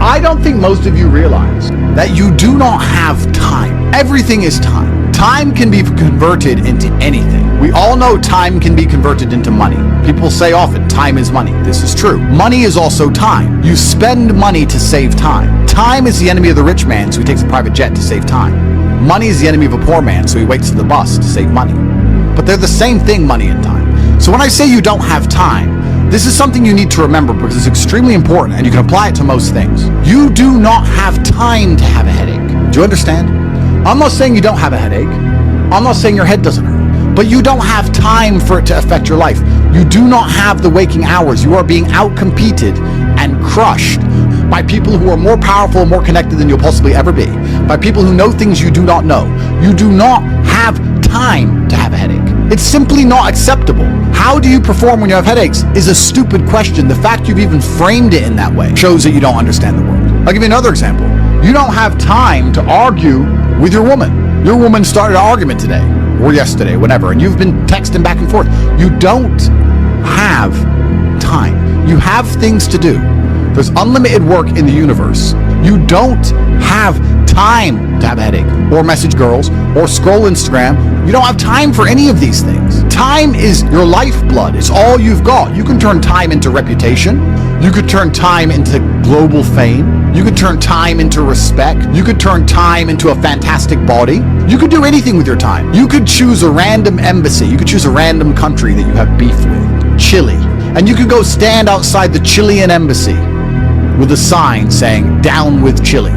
I don't think most of you realize that you do not have time. Everything is time. Time can be converted into anything. We all know time can be converted into money. People say often, time is money. This is true. Money is also time. You spend money to save time. Time is the enemy of the rich man, so he takes a private jet to save time. Money is the enemy of a poor man, so he waits for the bus to save money. But they're the same thing, money and time. So when I say you don't have time, this is something you need to remember because it's extremely important and you can apply it to most things. You do not have time to have a headache. Do you understand? I'm not saying you don't have a headache. I'm not saying your head doesn't hurt. But you don't have time for it to affect your life. You do not have the waking hours. You are being outcompeted and crushed by people who are more powerful and more connected than you'll possibly ever be. By people who know things you do not know. You do not have time to have a headache. It's simply not acceptable. How do you perform when you have headaches is a stupid question. The fact you've even framed it in that way shows that you don't understand the world. I'll give you another example. You don't have time to argue with your woman. Your woman started an argument today or yesterday, whatever, and you've been texting back and forth. You don't have time. You have things to do. There's unlimited work in the universe. You don't have time to have a headache or message girls or scroll Instagram. You don't have time for any of these things. Time is your lifeblood. It's all you've got. You can turn time into reputation. You could turn time into global fame. You could turn time into respect. You could turn time into a fantastic body. You could do anything with your time. You could choose a random embassy. You could choose a random country that you have beef with. Chile. And you could go stand outside the Chilean embassy with a sign saying, "Down with Chile,"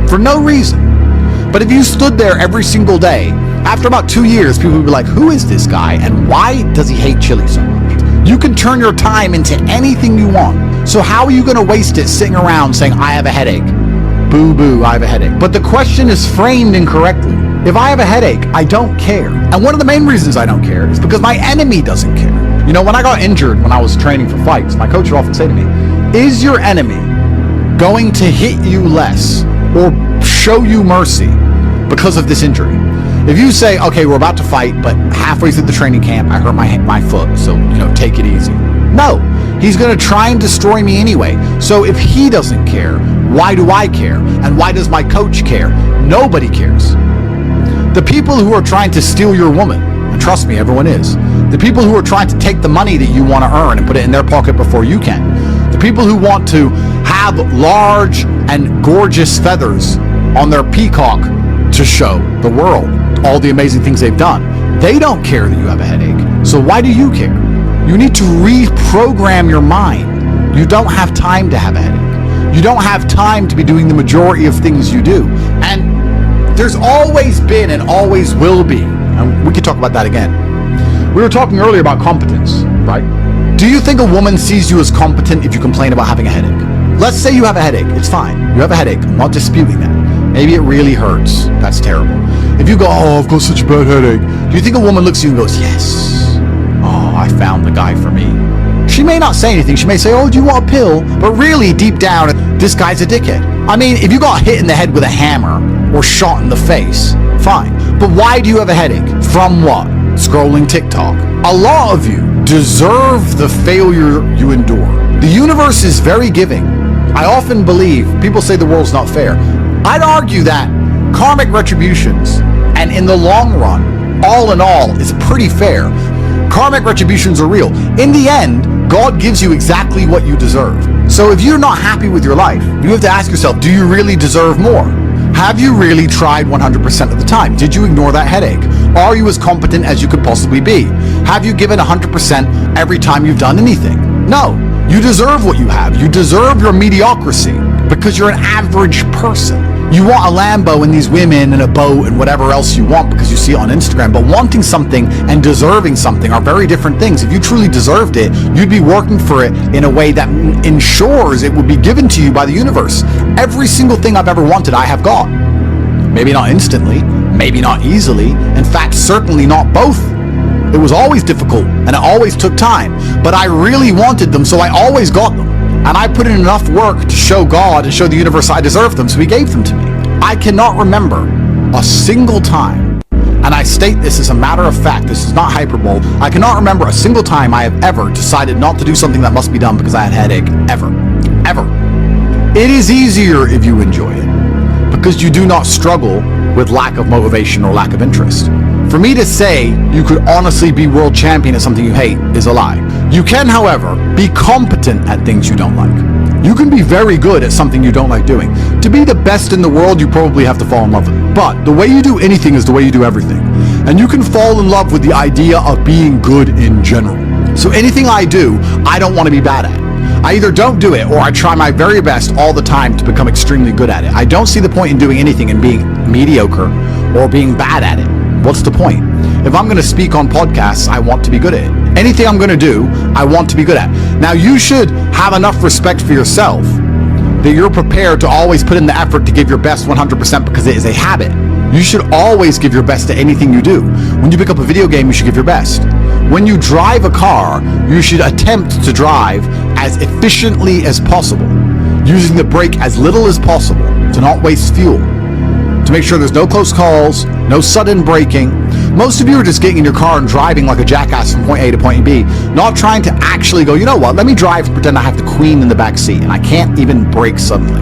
for no reason. But if you stood there every single day, after about 2 years, people would be like, who is this guy and why does he hate Chile so much? You can turn your time into anything you want. So how are you going to waste it sitting around saying, I have a headache? Boo boo, I have a headache. But the question is framed incorrectly. If I have a headache, I don't care. And one of the main reasons I don't care is because my enemy doesn't care. You know, when I got injured when I was training for fights, my coach would often say to me, is your enemy going to hit you less or show you mercy because of this injury? If you say, okay, we're about to fight, but halfway through the training camp, I hurt my foot, so, take it easy. No, he's going to try and destroy me anyway. So if he doesn't care, why do I care? And why does my coach care? Nobody cares. The people who are trying to steal your woman, and trust me, everyone is. The people who are trying to take the money that you want to earn and put it in their pocket before you can. The people who want to have large and gorgeous feathers on their peacock to show the world all the amazing things they've done. They don't care that you have a headache. So why do you care? You need to reprogram your mind. You don't have time to have a headache. You don't have time to be doing the majority of things you do. And there's always been and always will be, and we could talk about that again. We were talking earlier about competence, right? Do you think a woman sees you as competent if you complain about having a headache? Let's say you have a headache. It's fine. You have a headache. I'm not disputing that. Maybe it really hurts. That's terrible. If you go, oh, I've got such a bad headache, do you think a woman looks at you and goes, yes, oh, I found the guy for me? She may not say anything. She may say, oh, do you want a pill? But really, deep down, this guy's a dickhead. I mean, if you got hit in the head with a hammer or shot in the face, fine. But why do you have a headache? From what? Scrolling TikTok. A lot of you deserve the failure you endure. The universe is very giving. I often believe, people say the world's not fair. I'd argue that karmic retributions, and in the long run, all in all, is pretty fair. Karmic retributions are real. In the end, God gives you exactly what you deserve. So if you're not happy with your life, you have to ask yourself, do you really deserve more? Have you really tried 100% of the time? Did you ignore that headache? Are you as competent as you could possibly be? Have you given 100% every time you've done anything? No. You deserve what you have. You deserve your mediocrity because you're an average person. You want a Lambo and these women and a boat and whatever else you want because you see it on Instagram, but wanting something and deserving something are very different things. If you truly deserved it, you'd be working for it in a way that ensures it would be given to you by the universe. Every single thing I've ever wanted, I have got. Maybe not instantly, maybe not easily, in fact, certainly not both. It was always difficult and it always took time, but I really wanted them, so I always got them. And I put in enough work to show God and show the universe I deserved them, so he gave them to me. I cannot remember a single time, and I state this as a matter of fact, this is not hyperbole, I cannot remember a single time I have ever decided not to do something that must be done because I had a headache. Ever. Ever. It is easier if you enjoy it, because you do not struggle with lack of motivation or lack of interest. For me to say you could honestly be world champion at something you hate is a lie. You can, however, be competent at things you don't like. You can be very good at something you don't like doing. To be the best in the world, you probably have to fall in love with it. But the way you do anything is the way you do everything. And you can fall in love with the idea of being good in general. So anything I do, I don't want to be bad at. I either don't do it or I try my very best all the time to become extremely good at it. I don't see the point in doing anything and being mediocre or being bad at it. What's the point? If I'm going to speak on podcasts, I want to be good at it. Anything I'm going to do, I want to be good at. Now, you should have enough respect for yourself that you're prepared to always put in the effort to give your best 100% because it is a habit. You should always give your best to anything you do. When you pick up a video game, you should give your best. When you drive a car, you should attempt to drive as efficiently as possible, using the brake as little as possible to not waste fuel, to make sure there's no close calls, no sudden braking. Most of you are just getting in your car and driving like a jackass from point A to point B, not trying to actually go, you know what, let me drive and pretend I have the queen in the back seat and I can't even brake suddenly.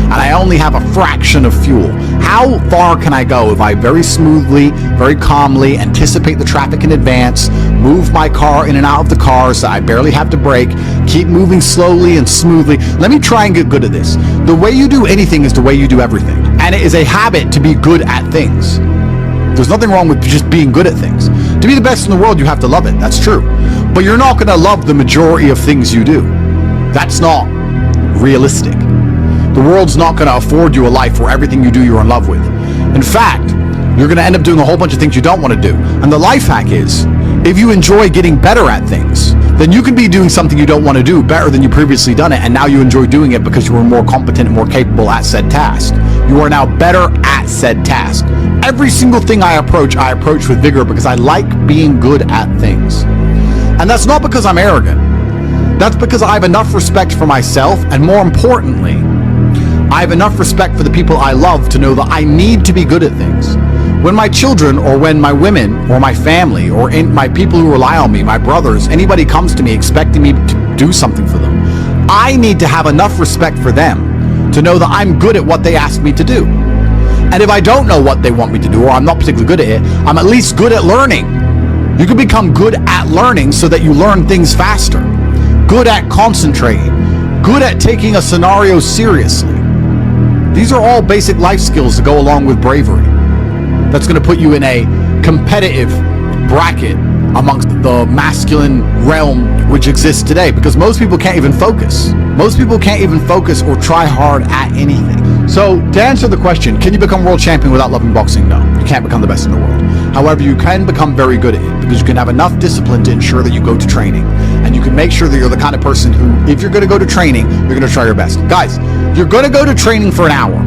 And I only have a fraction of fuel. How far can I go if I very smoothly, very calmly anticipate the traffic in advance, move my car in and out of the cars so I barely have to brake, keep moving slowly and smoothly? Let me try and get good at this. The way you do anything is the way you do everything. And it is a habit to be good at things. There's nothing wrong with just being good at things. To be the best in the world, you have to love it. That's true. But you're not going to love the majority of things you do. That's not realistic. The world's not going to afford you a life where everything you do you're in love with. In fact, you're going to end up doing a whole bunch of things you don't want to do. And the life hack is, if you enjoy getting better at things, then you can be doing something you don't want to do better than you previously done it, and now you enjoy doing it because you were more competent and more capable at said task. You are now better at said task. Every single thing I approach with vigor because I like being good at things. And that's not because I'm arrogant. That's because I have enough respect for myself, and more importantly, I have enough respect for the people I love to know that I need to be good at things. When my children, or when my women, or my family, or my people who rely on me, my brothers, anybody comes to me expecting me to do something for them, I need to have enough respect for them to know that I'm good at what they ask me to do. And if I don't know what they want me to do, or I'm not particularly good at it, I'm at least good at learning. You can become good at learning so that you learn things faster. Good at concentrating. Good at taking a scenario seriously. These are all basic life skills to go along with bravery. That's going to put you in a competitive bracket amongst the masculine realm which exists today, because most people can't even focus. Most people can't even focus or try hard at anything. So to answer the question, can you become world champion without loving boxing? No, you can't become the best in the world. However, you can become very good at it because you can have enough discipline to ensure that you go to training, and you can make sure that you're the kind of person who, if you're going to go to training, you're going to try your best. Guys, you're going to go to training for an hour.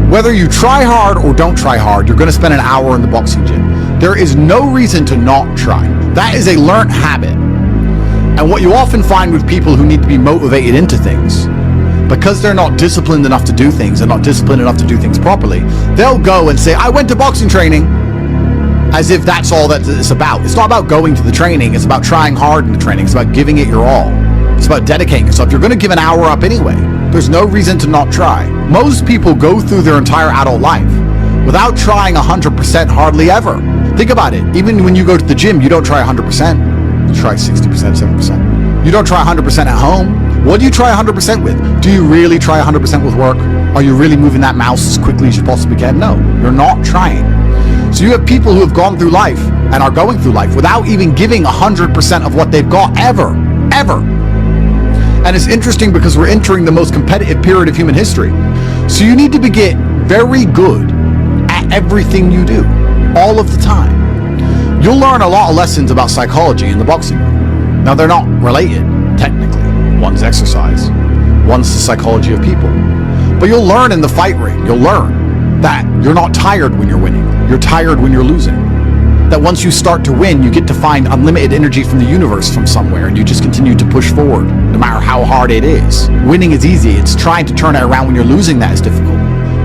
Whether you try hard or don't try hard, you're going to spend an hour in the boxing gym. There is no reason to not try. That is a learned habit. And what you often find with people who need to be motivated into things, because they're not disciplined enough to do things and not disciplined enough to do things properly, they'll go and say, I went to boxing training, as if that's all that it's about. It's not about going to the training. It's about trying hard in the training. It's about giving it your all. It's about dedicating yourself. You're going to give an hour up anyway. There's no reason to not try. Most people go through their entire adult life without trying 100% hardly ever. Think about it. Even when you go to the gym, you don't try 100%. You try 60%, 70%. You don't try 100% at home. What do you try 100% with? Do you really try 100% with work? Are you really moving that mouse as quickly as you possibly can? No, you're not trying. So you have people who have gone through life and are going through life without even giving 100% of what they've got ever. And it's interesting because we're entering the most competitive period of human history. So you need to get very good at everything you do, all of the time. You'll learn a lot of lessons about psychology in the boxing room. Now, they're not related, technically. One's exercise, one's the psychology of people. But you'll learn in the fight ring, you'll learn that you're not tired when you're winning. You're tired when you're losing. That once you start to win, you get to find unlimited energy from the universe from somewhere, and you just continue to push forward, no matter how hard it is. Winning is easy. It's trying to turn it around when you're losing that is difficult.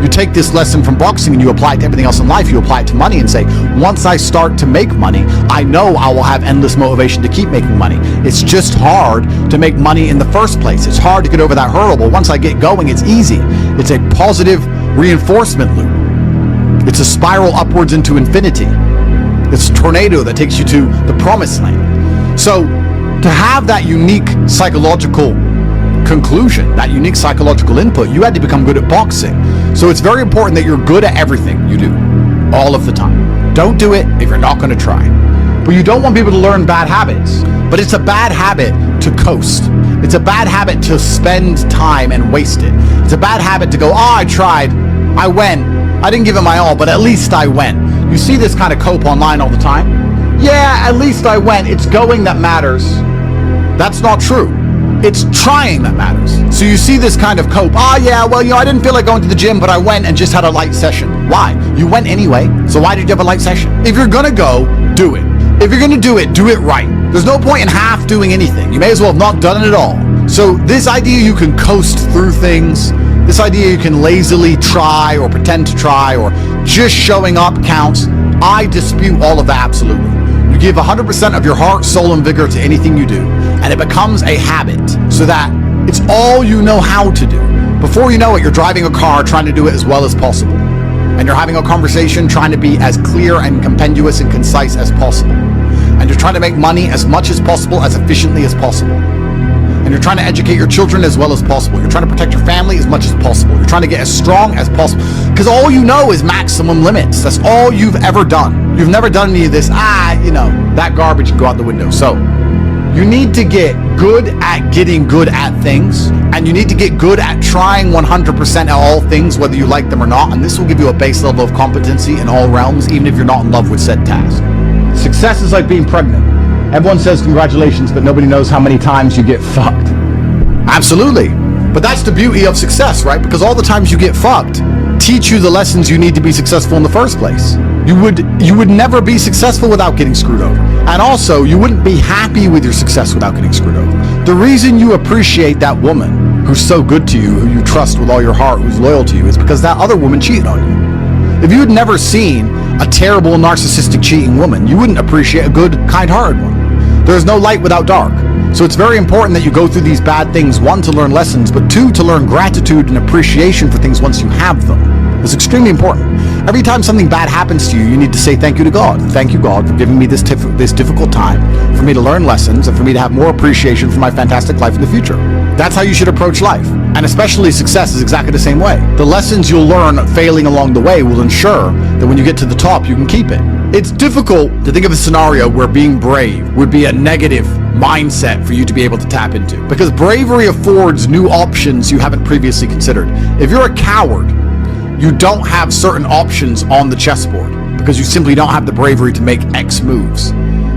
You take this lesson from boxing and you apply it to everything else in life. You apply it to money and say, once I start to make money, I know I will have endless motivation to keep making money. It's just hard to make money in the first place. It's hard to get over that hurdle, but once I get going, it's easy. It's a positive reinforcement loop. It's a spiral upwards into infinity. It's a tornado that takes you to the promised land. So to have that unique psychological conclusion, that unique psychological input, you had to become good at boxing. So it's very important that you're good at everything you do, all of the time. Don't do it if you're not going to try. But you don't want people to learn bad habits. But it's a bad habit to coast. It's a bad habit to spend time and waste it. It's a bad habit to go, I tried, I went, I didn't give it my all, but at least I went. You see this kind of cope online all the time. Yeah, at least I went. It's going that matters. That's not true. It's trying that matters. So you see this kind of cope. Yeah, well, I didn't feel like going to the gym, but I went and just had a light session. Why? You went anyway, so why did you have a light session? If you're gonna go, do it. If you're gonna do it right. There's no point in half doing anything. You may as well have not done it at all. So this idea you can coast through things, this idea you can lazily try or pretend to try or just showing up counts, I dispute all of that absolutely. You give 100% of your heart, soul, and vigor to anything you do, and it becomes a habit so that it's all you know how to do. Before you know it, you're driving a car trying to do it as well as possible. And you're having a conversation trying to be as clear and compendious and concise as possible. And you're trying to make money as much as possible, as efficiently as possible. And you're trying to educate your children as well as possible. You're trying to protect your family as much as possible. You're trying to get as strong as possible. Because all you know is maximum limits. That's all you've ever done. You've never done any of this, that garbage can go out the window. So you need to get good at getting good at things. And you need to get good at trying 100% at all things, whether you like them or not. And this will give you a base level of competency in all realms, even if you're not in love with said task. Success is like being pregnant. Everyone says congratulations, but nobody knows how many times you get fucked. Absolutely. But that's the beauty of success, right? Because all the times you get fucked teach you the lessons you need to be successful in the first place. You would never be successful without getting screwed over. And also, you wouldn't be happy with your success without getting screwed over. The reason you appreciate that woman who's so good to you, who you trust with all your heart, who's loyal to you, is because that other woman cheated on you. If you had never seen a terrible, narcissistic, cheating woman, you wouldn't appreciate a good, kind-hearted one. There's no light without dark. So it's very important that you go through these bad things, one, to learn lessons, but two, to learn gratitude and appreciation for things once you have them. It's extremely important. Every time something bad happens to you, you need to say thank you to God. Thank you, God, for giving me this difficult time, for me to learn lessons, and for me to have more appreciation for my fantastic life in the future. That's how you should approach life. And especially success is exactly the same way. The lessons you'll learn failing along the way will ensure that when you get to the top, you can keep it. It's difficult to think of a scenario where being brave would be a negative mindset for you to be able to tap into, because bravery affords new options you haven't previously considered. If you're a coward, you don't have certain options on the chessboard because you simply don't have the bravery to make X moves.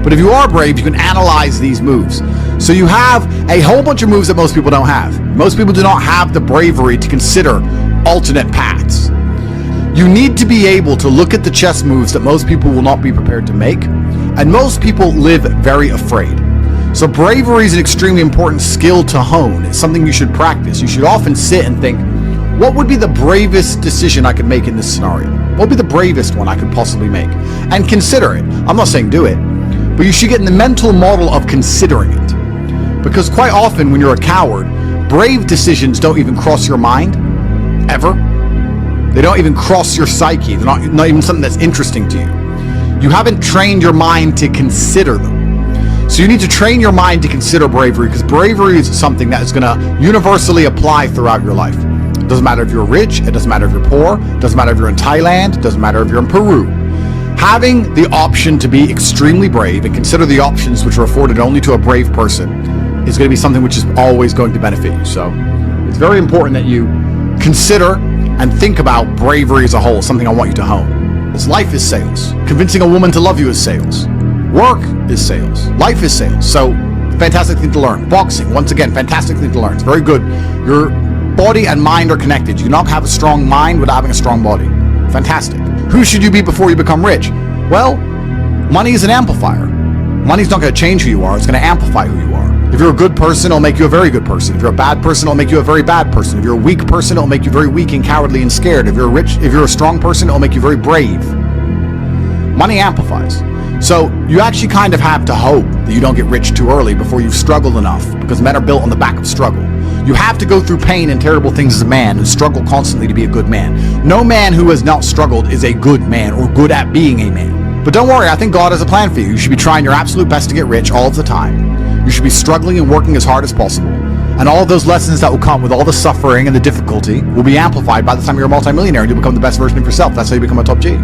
But if you are brave, you can analyze these moves. So you have a whole bunch of moves that most people don't have. Most people do not have the bravery to consider alternate paths. You need to be able to look at the chess moves that most people will not be prepared to make, and most people live very afraid. So bravery is an extremely important skill to hone. It's something you should practice. You should often sit and think, what would be the bravest decision I could make in this scenario? What would be the bravest one I could possibly make? And consider it. I'm not saying do it, but you should get in the mental model of considering it. Because quite often when you're a coward, brave decisions don't even cross your mind, ever. They don't even cross your psyche. They're not even something that's interesting to you. You haven't trained your mind to consider them. So you need to train your mind to consider bravery, because bravery is something that is going to universally apply throughout your life. It doesn't matter if you're rich, it doesn't matter if you're poor, it doesn't matter if you're in Thailand, it doesn't matter if you're in Peru. Having the option to be extremely brave and consider the options which are afforded only to a brave person is going to be something which is always going to benefit you. So it's very important that you consider and think about bravery as a whole, something I want you to hone. This life is sales. Convincing a woman to love you is sales. Work is sales. Life is sales. So fantastic thing to learn. Boxing, once again, fantastic thing to learn. It's very good. Your body and mind are connected. You do not have a strong mind without having a strong body. Fantastic. Who should you be before you become rich? Well, money is an amplifier. Money's not going to change who you are. It's going to amplify who you are. If you're a good person, it'll make you a very good person. If you're a bad person, it'll make you a very bad person. If you're a weak person, it'll make you very weak and cowardly and scared. If you're a strong person, it'll make you very brave. Money amplifies. So you actually kind of have to hope that you don't get rich too early before you've struggled enough, because men are built on the back of struggle. You have to go through pain and terrible things as a man and struggle constantly to be a good man. No man who has not struggled is a good man or good at being a man. But don't worry, I think God has a plan for you. You should be trying your absolute best to get rich all of the time. You should be struggling and working as hard as possible. And all of those lessons that will come with all the suffering and the difficulty will be amplified by the time you're a multimillionaire and you become the best version of yourself. That's how you become a top G.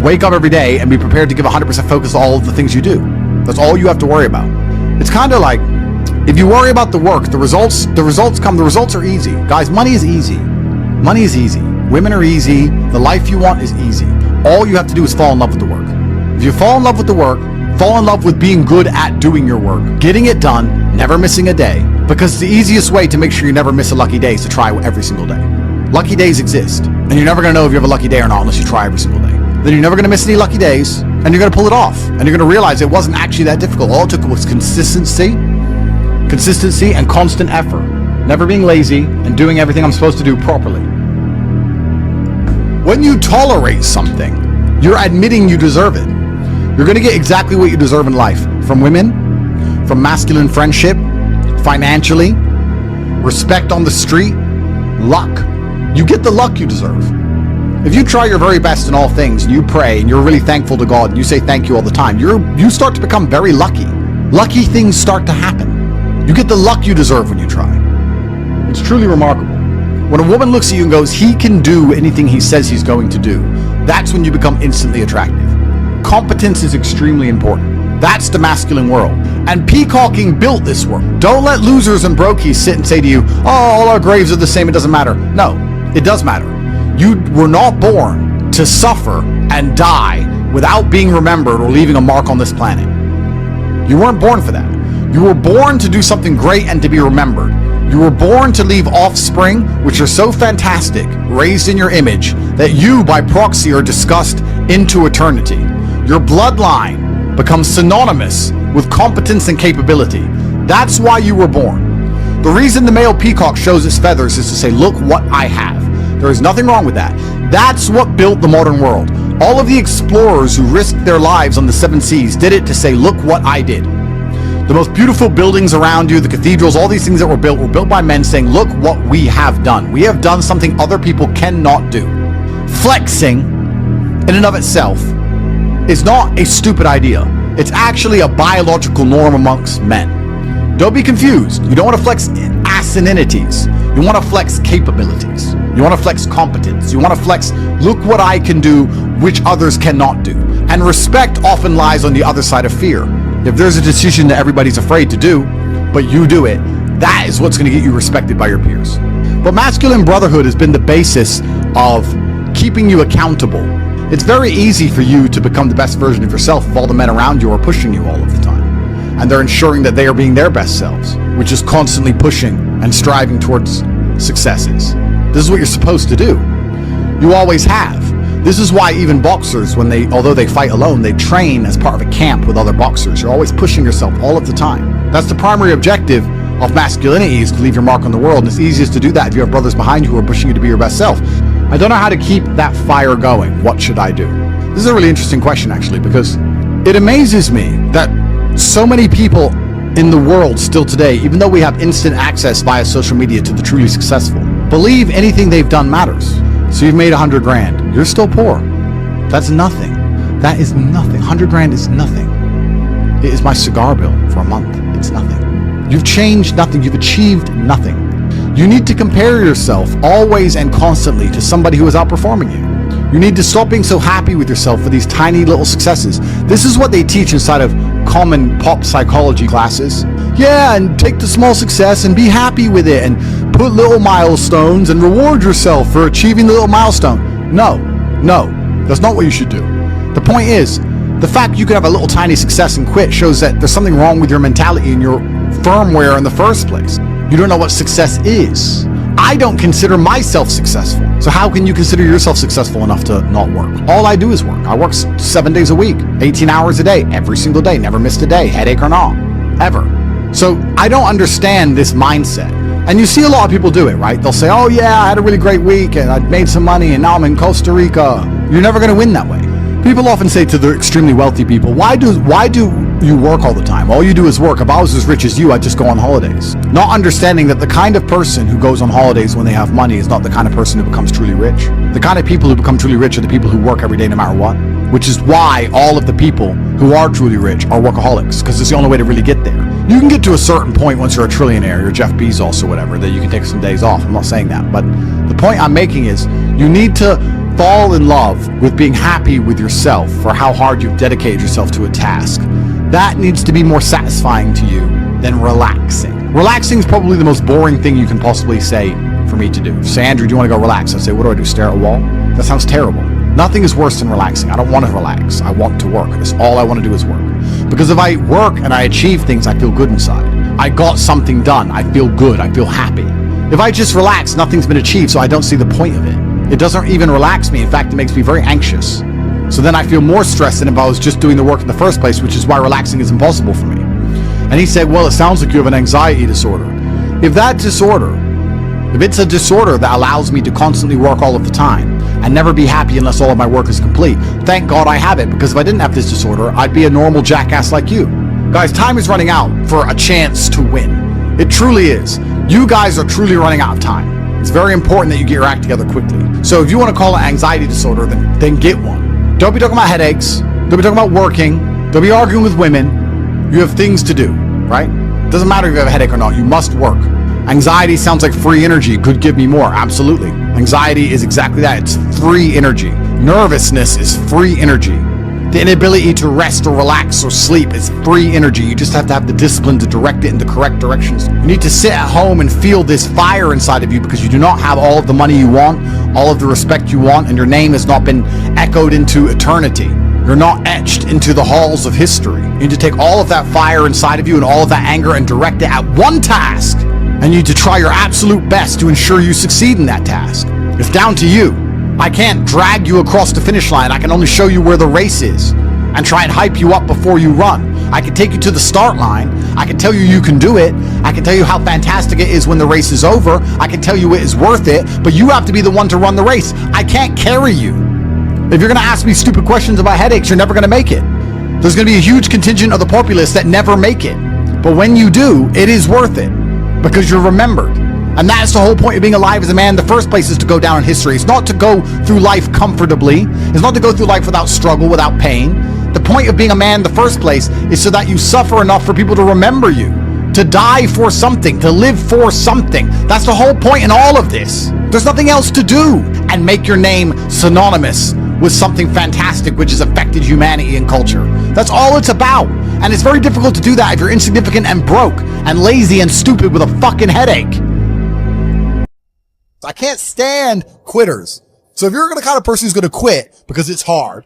Wake up every day and be prepared to give 100% focus to all of the things you do. That's all you have to worry about. It's kind of like, if you worry about the work, the results come. The results are easy. Guys, money is easy. Money is easy. Women are easy. The life you want is easy. All you have to do is fall in love with the work. If you fall in love with the work, fall in love with being good at doing your work, getting it done, never missing a day, because the easiest way to make sure you never miss a lucky day is to try every single day. Lucky days exist, and you're never going to know if you have a lucky day or not unless you try every single day. Then you're never going to miss any lucky days, and you're going to pull it off, and you're going to realize it wasn't actually that difficult. All it took was consistency and constant effort, never being lazy and doing everything I'm supposed to do properly. When you tolerate something, you're admitting you deserve it. You're going to get exactly what you deserve in life, from women, from masculine friendship, financially, respect on the street, luck. You get the luck you deserve. If you try your very best in all things, and you pray, and you're really thankful to God, and you say thank you all the time, you start to become very lucky. Lucky things start to happen. You get the luck you deserve when you try. It's truly remarkable. When a woman looks at you and goes, he can do anything he says he's going to do, that's when you become instantly attractive. Competence is extremely important. That's the masculine world. And peacocking built this world. Don't let losers and brokies sit and say to you, oh, all our graves are the same, it doesn't matter. No, it does matter. You were not born to suffer and die without being remembered or leaving a mark on this planet. You weren't born for that. You were born to do something great and to be remembered. You were born to leave offspring, which are so fantastic, raised in your image, that you, by proxy, are discussed into eternity. Your bloodline becomes synonymous with competence and capability. That's why you were born. The reason the male peacock shows its feathers is to say, look what I have. There is nothing wrong with that. That's what built the modern world. All of the explorers who risked their lives on the 7 seas did it to say, look what I did. The most beautiful buildings around you, the cathedrals, all these things that were built by men saying, look what we have done. We have done something other people cannot do. Flexing, in and of itself, is not a stupid idea. It's actually a biological norm amongst men. Don't be confused. You don't want to flex asininities. You want to flex capabilities. You want to flex competence. You want to flex, look what I can do, which others cannot do. And respect often lies on the other side of fear. If there's a decision that everybody's afraid to do, but you do it, that is what's going to get you respected by your peers. But masculine brotherhood has been the basis of keeping you accountable. It's very easy for you to become the best version of yourself if all the men around you are pushing you all of the time. And they're ensuring that they are being their best selves, which is constantly pushing and striving towards successes. This is what you're supposed to do. You always have. This is why even boxers, although they fight alone, they train as part of a camp with other boxers. You're always pushing yourself all of the time. That's the primary objective of masculinity, is to leave your mark on the world. And it's easiest to do that if you have brothers behind you who are pushing you to be your best self. I don't know how to keep that fire going. What should I do? This is a really interesting question, actually, because it amazes me that so many people in the world still today, even though we have instant access via social media to the truly successful, believe anything they've done matters. So you've made 100 grand. You're still poor. That's nothing. That is nothing. 100 grand is nothing. It is my cigar bill for a month. It's nothing. You've changed nothing. You've achieved nothing. You need to compare yourself always and constantly to somebody who is outperforming you. You need to stop being so happy with yourself for these tiny little successes. This is what they teach inside of common pop psychology classes. Yeah, and take the small success and be happy with it and put little milestones and reward yourself for achieving the little milestone. No, that's not what you should do. The point is, the fact you could have a little tiny success and quit shows that there's something wrong with your mentality and your firmware in the first place. You don't know what success is. I don't consider myself successful. So how can you consider yourself successful enough to not work? All I do is work. I work 7 days a week, 18 hours a day, every single day, never missed a day, headache or not, ever. So I don't understand this mindset. And you see a lot of people do it, right? They'll say, oh yeah, I had a really great week and I made some money and now I'm in Costa Rica. You're never going to win that way. People often say to the extremely wealthy people, why do you work all the time? All you do is work. If I was as rich as you, I'd just go on holidays. Not understanding that the kind of person who goes on holidays when they have money is not the kind of person who becomes truly rich. The kind of people who become truly rich are the people who work every day no matter what. Which is why all of the people who are truly rich are workaholics, because it's the only way to really get there. You can get to a certain point once you're a trillionaire, you're Jeff Bezos or whatever, that you can take some days off. I'm not saying that. But the point I'm making is you need to fall in love with being happy with yourself for how hard you've dedicated yourself to a task. That needs to be more satisfying to you than relaxing. Relaxing is probably the most boring thing you can possibly say for me to do. Say, Andrew, do you want to go relax? I'd say, what do I do, stare at a wall? That sounds terrible. Nothing is worse than relaxing. I don't want to relax. I want to work. That's all I want to do is work. Because if I work and I achieve things, I feel good inside. I got something done. I feel good. I feel happy. If I just relax, nothing's been achieved, so I don't see the point of it. It doesn't even relax me. In fact, it makes me very anxious. So then I feel more stressed than if I was just doing the work in the first place, which is why relaxing is impossible for me. And he said, well, it sounds like you have an anxiety disorder. If it's a disorder that allows me to constantly work all of the time and never be happy unless all of my work is complete, thank God I have it, because if I didn't have this disorder, I'd be a normal jackass like you. Guys, time is running out for a chance to win. It truly is. You guys are truly running out of time. It's very important that you get your act together quickly. So if you want to call it anxiety disorder, then get one. Don't be talking about headaches. Don't be talking about working. Don't be arguing with women. You have things to do, right? It doesn't matter if you have a headache or not. You must work. Anxiety sounds like free energy. Could give me more. Absolutely. Anxiety is exactly that. It's free energy. Nervousness is free energy. The inability to rest or relax or sleep is free energy. You just have to have the discipline to direct it in the correct directions. You need to sit at home and feel this fire inside of you because you do not have all of the money you want, all of the respect you want, and your name has not been echoed into eternity. You're not etched into the halls of history. You need to take all of that fire inside of you and all of that anger and direct it at one task. And you need to try your absolute best to ensure you succeed in that task. It's down to you. I can't drag you across the finish line. I can only show you where the race is and try and hype you up before you run. I can take you to the start line. I can tell you you can do it. I can tell you how fantastic it is when the race is over. I can tell you it is worth it, but you have to be the one to run the race. I can't carry you. If you're going to ask me stupid questions about headaches, you're never going to make it. There's going to be a huge contingent of the populace that never make it. But when you do, it is worth it because you're remembered. And that's the whole point of being alive as a man in the first place, is to go down in history. It's not to go through life comfortably. It's not to go through life without struggle, without pain. The point of being a man in the first place is so that you suffer enough for people to remember you, to die for something, to live for something. That's the whole point in all of this. There's nothing else to do, and make your name synonymous with something fantastic which has affected humanity and culture. That's all it's about. And it's very difficult to do that if you're insignificant and broke and lazy and stupid with a fucking headache. I can't stand quitters. So if you're the kind of person who's going to quit because it's hard,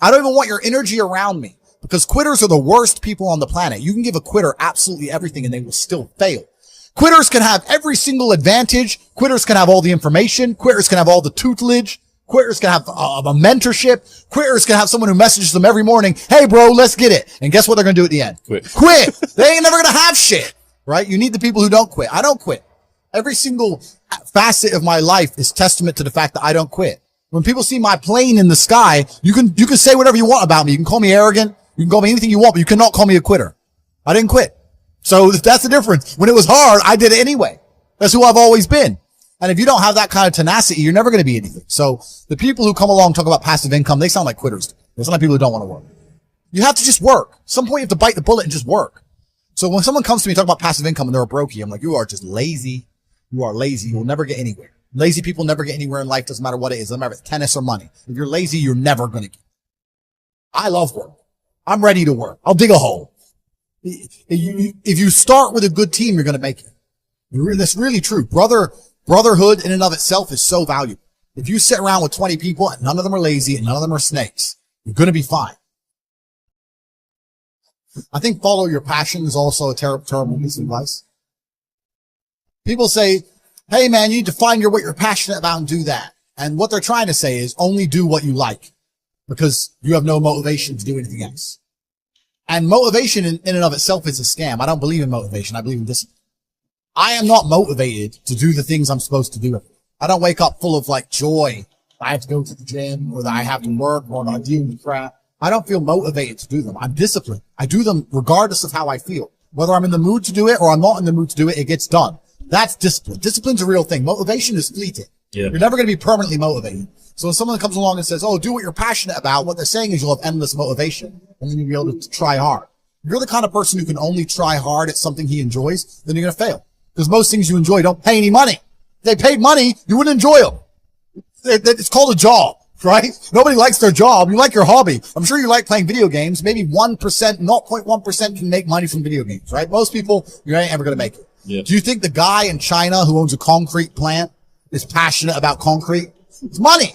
I don't even want your energy around me, because quitters are the worst people on the planet. You can give a quitter absolutely everything and they will still fail. Quitters can have every single advantage. Quitters can have all the information. Quitters can have all the tutelage. Quitters can have a mentorship. Quitters can have someone who messages them every morning, hey bro, let's get it. And guess what they're going to do at the end? Quit. They ain't never going to have shit, right? You need the people who don't quit. I don't quit. Every single facet of my life is testament to the fact that I don't quit. When people see my plane in the sky, you can say whatever you want about me. You can call me arrogant. You can call me anything you want, but you cannot call me a quitter. I didn't quit. So that's the difference. When it was hard, I did it anyway. That's who I've always been. And if you don't have that kind of tenacity, you're never going to be anything. So the people who come along and talk about passive income, they sound like quitters. They sound like people who don't want to work. You have to just work. At some point you have to bite the bullet and just work. So when someone comes to me and talk about passive income and they're a brokey, I'm like, you are just lazy. You are lazy. You'll never get anywhere. Lazy people never get anywhere in life. Doesn't matter what it is. Doesn't matter if it's tennis or money. If you're lazy, you're never going to get. I love work. I'm ready to work. I'll dig a hole. If you start with a good team, you're going to make it. That's really true. Brotherhood in and of itself is so valuable. If you sit around with 20 people and none of them are lazy and none of them are snakes, you're going to be fine. I think follow your passion is also a terrible piece of advice. People say, hey man, you need to find what you're passionate about and do that. And what they're trying to say is only do what you like, because you have no motivation to do anything else. And motivation in and of itself is a scam. I don't believe in motivation. I believe in discipline. I am not motivated to do the things I'm supposed to do. I don't wake up full of like joy. I have to go to the gym, or that I have to work, or that I deal with crap. I don't feel motivated to do them. I'm disciplined. I do them regardless of how I feel. Whether I'm in the mood to do it or I'm not in the mood to do it, it gets done. That's discipline. Discipline's a real thing. Motivation is fleeting. Yeah. You're never going to be permanently motivated. So when someone comes along and says, oh, do what you're passionate about, what they're saying is you'll have endless motivation, and then you'll be able to try hard. If you're the kind of person who can only try hard at something he enjoys, then you're going to fail. Because most things you enjoy don't pay any money. If they paid money, you wouldn't enjoy them. It's called a job, right? Nobody likes their job. You like your hobby. I'm sure you like playing video games. Maybe 1%, 0.1% can make money from video games, right? Most people, you ain't ever going to make it. Yeah. Do you think the guy in China who owns a concrete plant is passionate about concrete? It's money.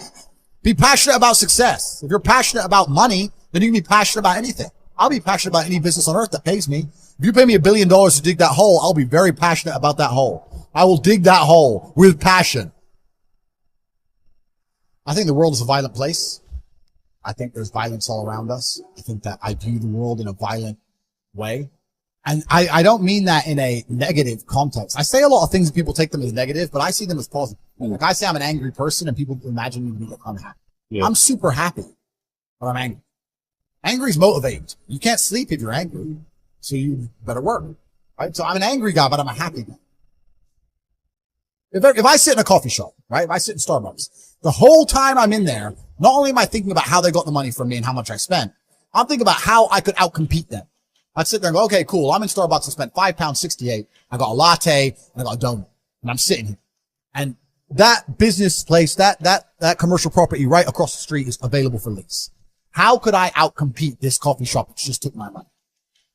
Be passionate about success. If you're passionate about money, then you can be passionate about anything. I'll be passionate about any business on earth that pays me. If you pay me $1 billion to dig that hole, I'll be very passionate about that hole. I will dig that hole with passion. I think the world is a violent place. I think there's violence all around us. I think that I view the world in a violent way. And I don't mean that in a negative context. I say a lot of things and people take them as negative, but I see them as positive. Like I say I'm an angry person and people imagine me that I'm happy. Yeah. I'm super happy, but I'm angry. Angry is motivating. You can't sleep if you're angry, so you better work, right? So I'm an angry guy, but I'm a happy guy. If I sit in a coffee shop, right? If I sit in Starbucks, the whole time I'm in there, not only am I thinking about how they got the money from me and how much I spent, I'm thinking about how I could outcompete them. I'd sit there and go, okay, cool. I'm in Starbucks. I spent £5.68. I got a latte and I got a donut, and I'm sitting here. And that business place, that commercial property right across the street is available for lease. How could I outcompete this coffee shop which just took my money?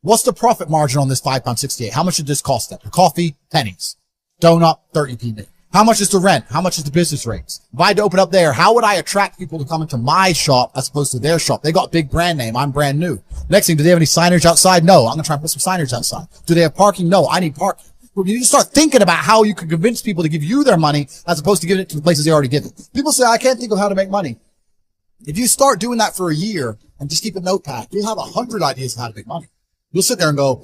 What's the profit margin on this £5.68? How much did this cost them? The coffee, pennies. Donut, 30p. How much is the rent? How much is the business rates? If I had to open up there, how would I attract people to come into my shop as opposed to their shop? They got a big brand name. I'm brand new. Next thing, do they have any signage outside? No. I'm going to try and put some signage outside. Do they have parking? No. I need parking. You need to start thinking about how you can convince people to give you their money as opposed to giving it to the places they already give it. People say, I can't think of how to make money. If you start doing that for a year and just keep a notepad, you'll have 100 ideas of how to make money. You'll sit there and go,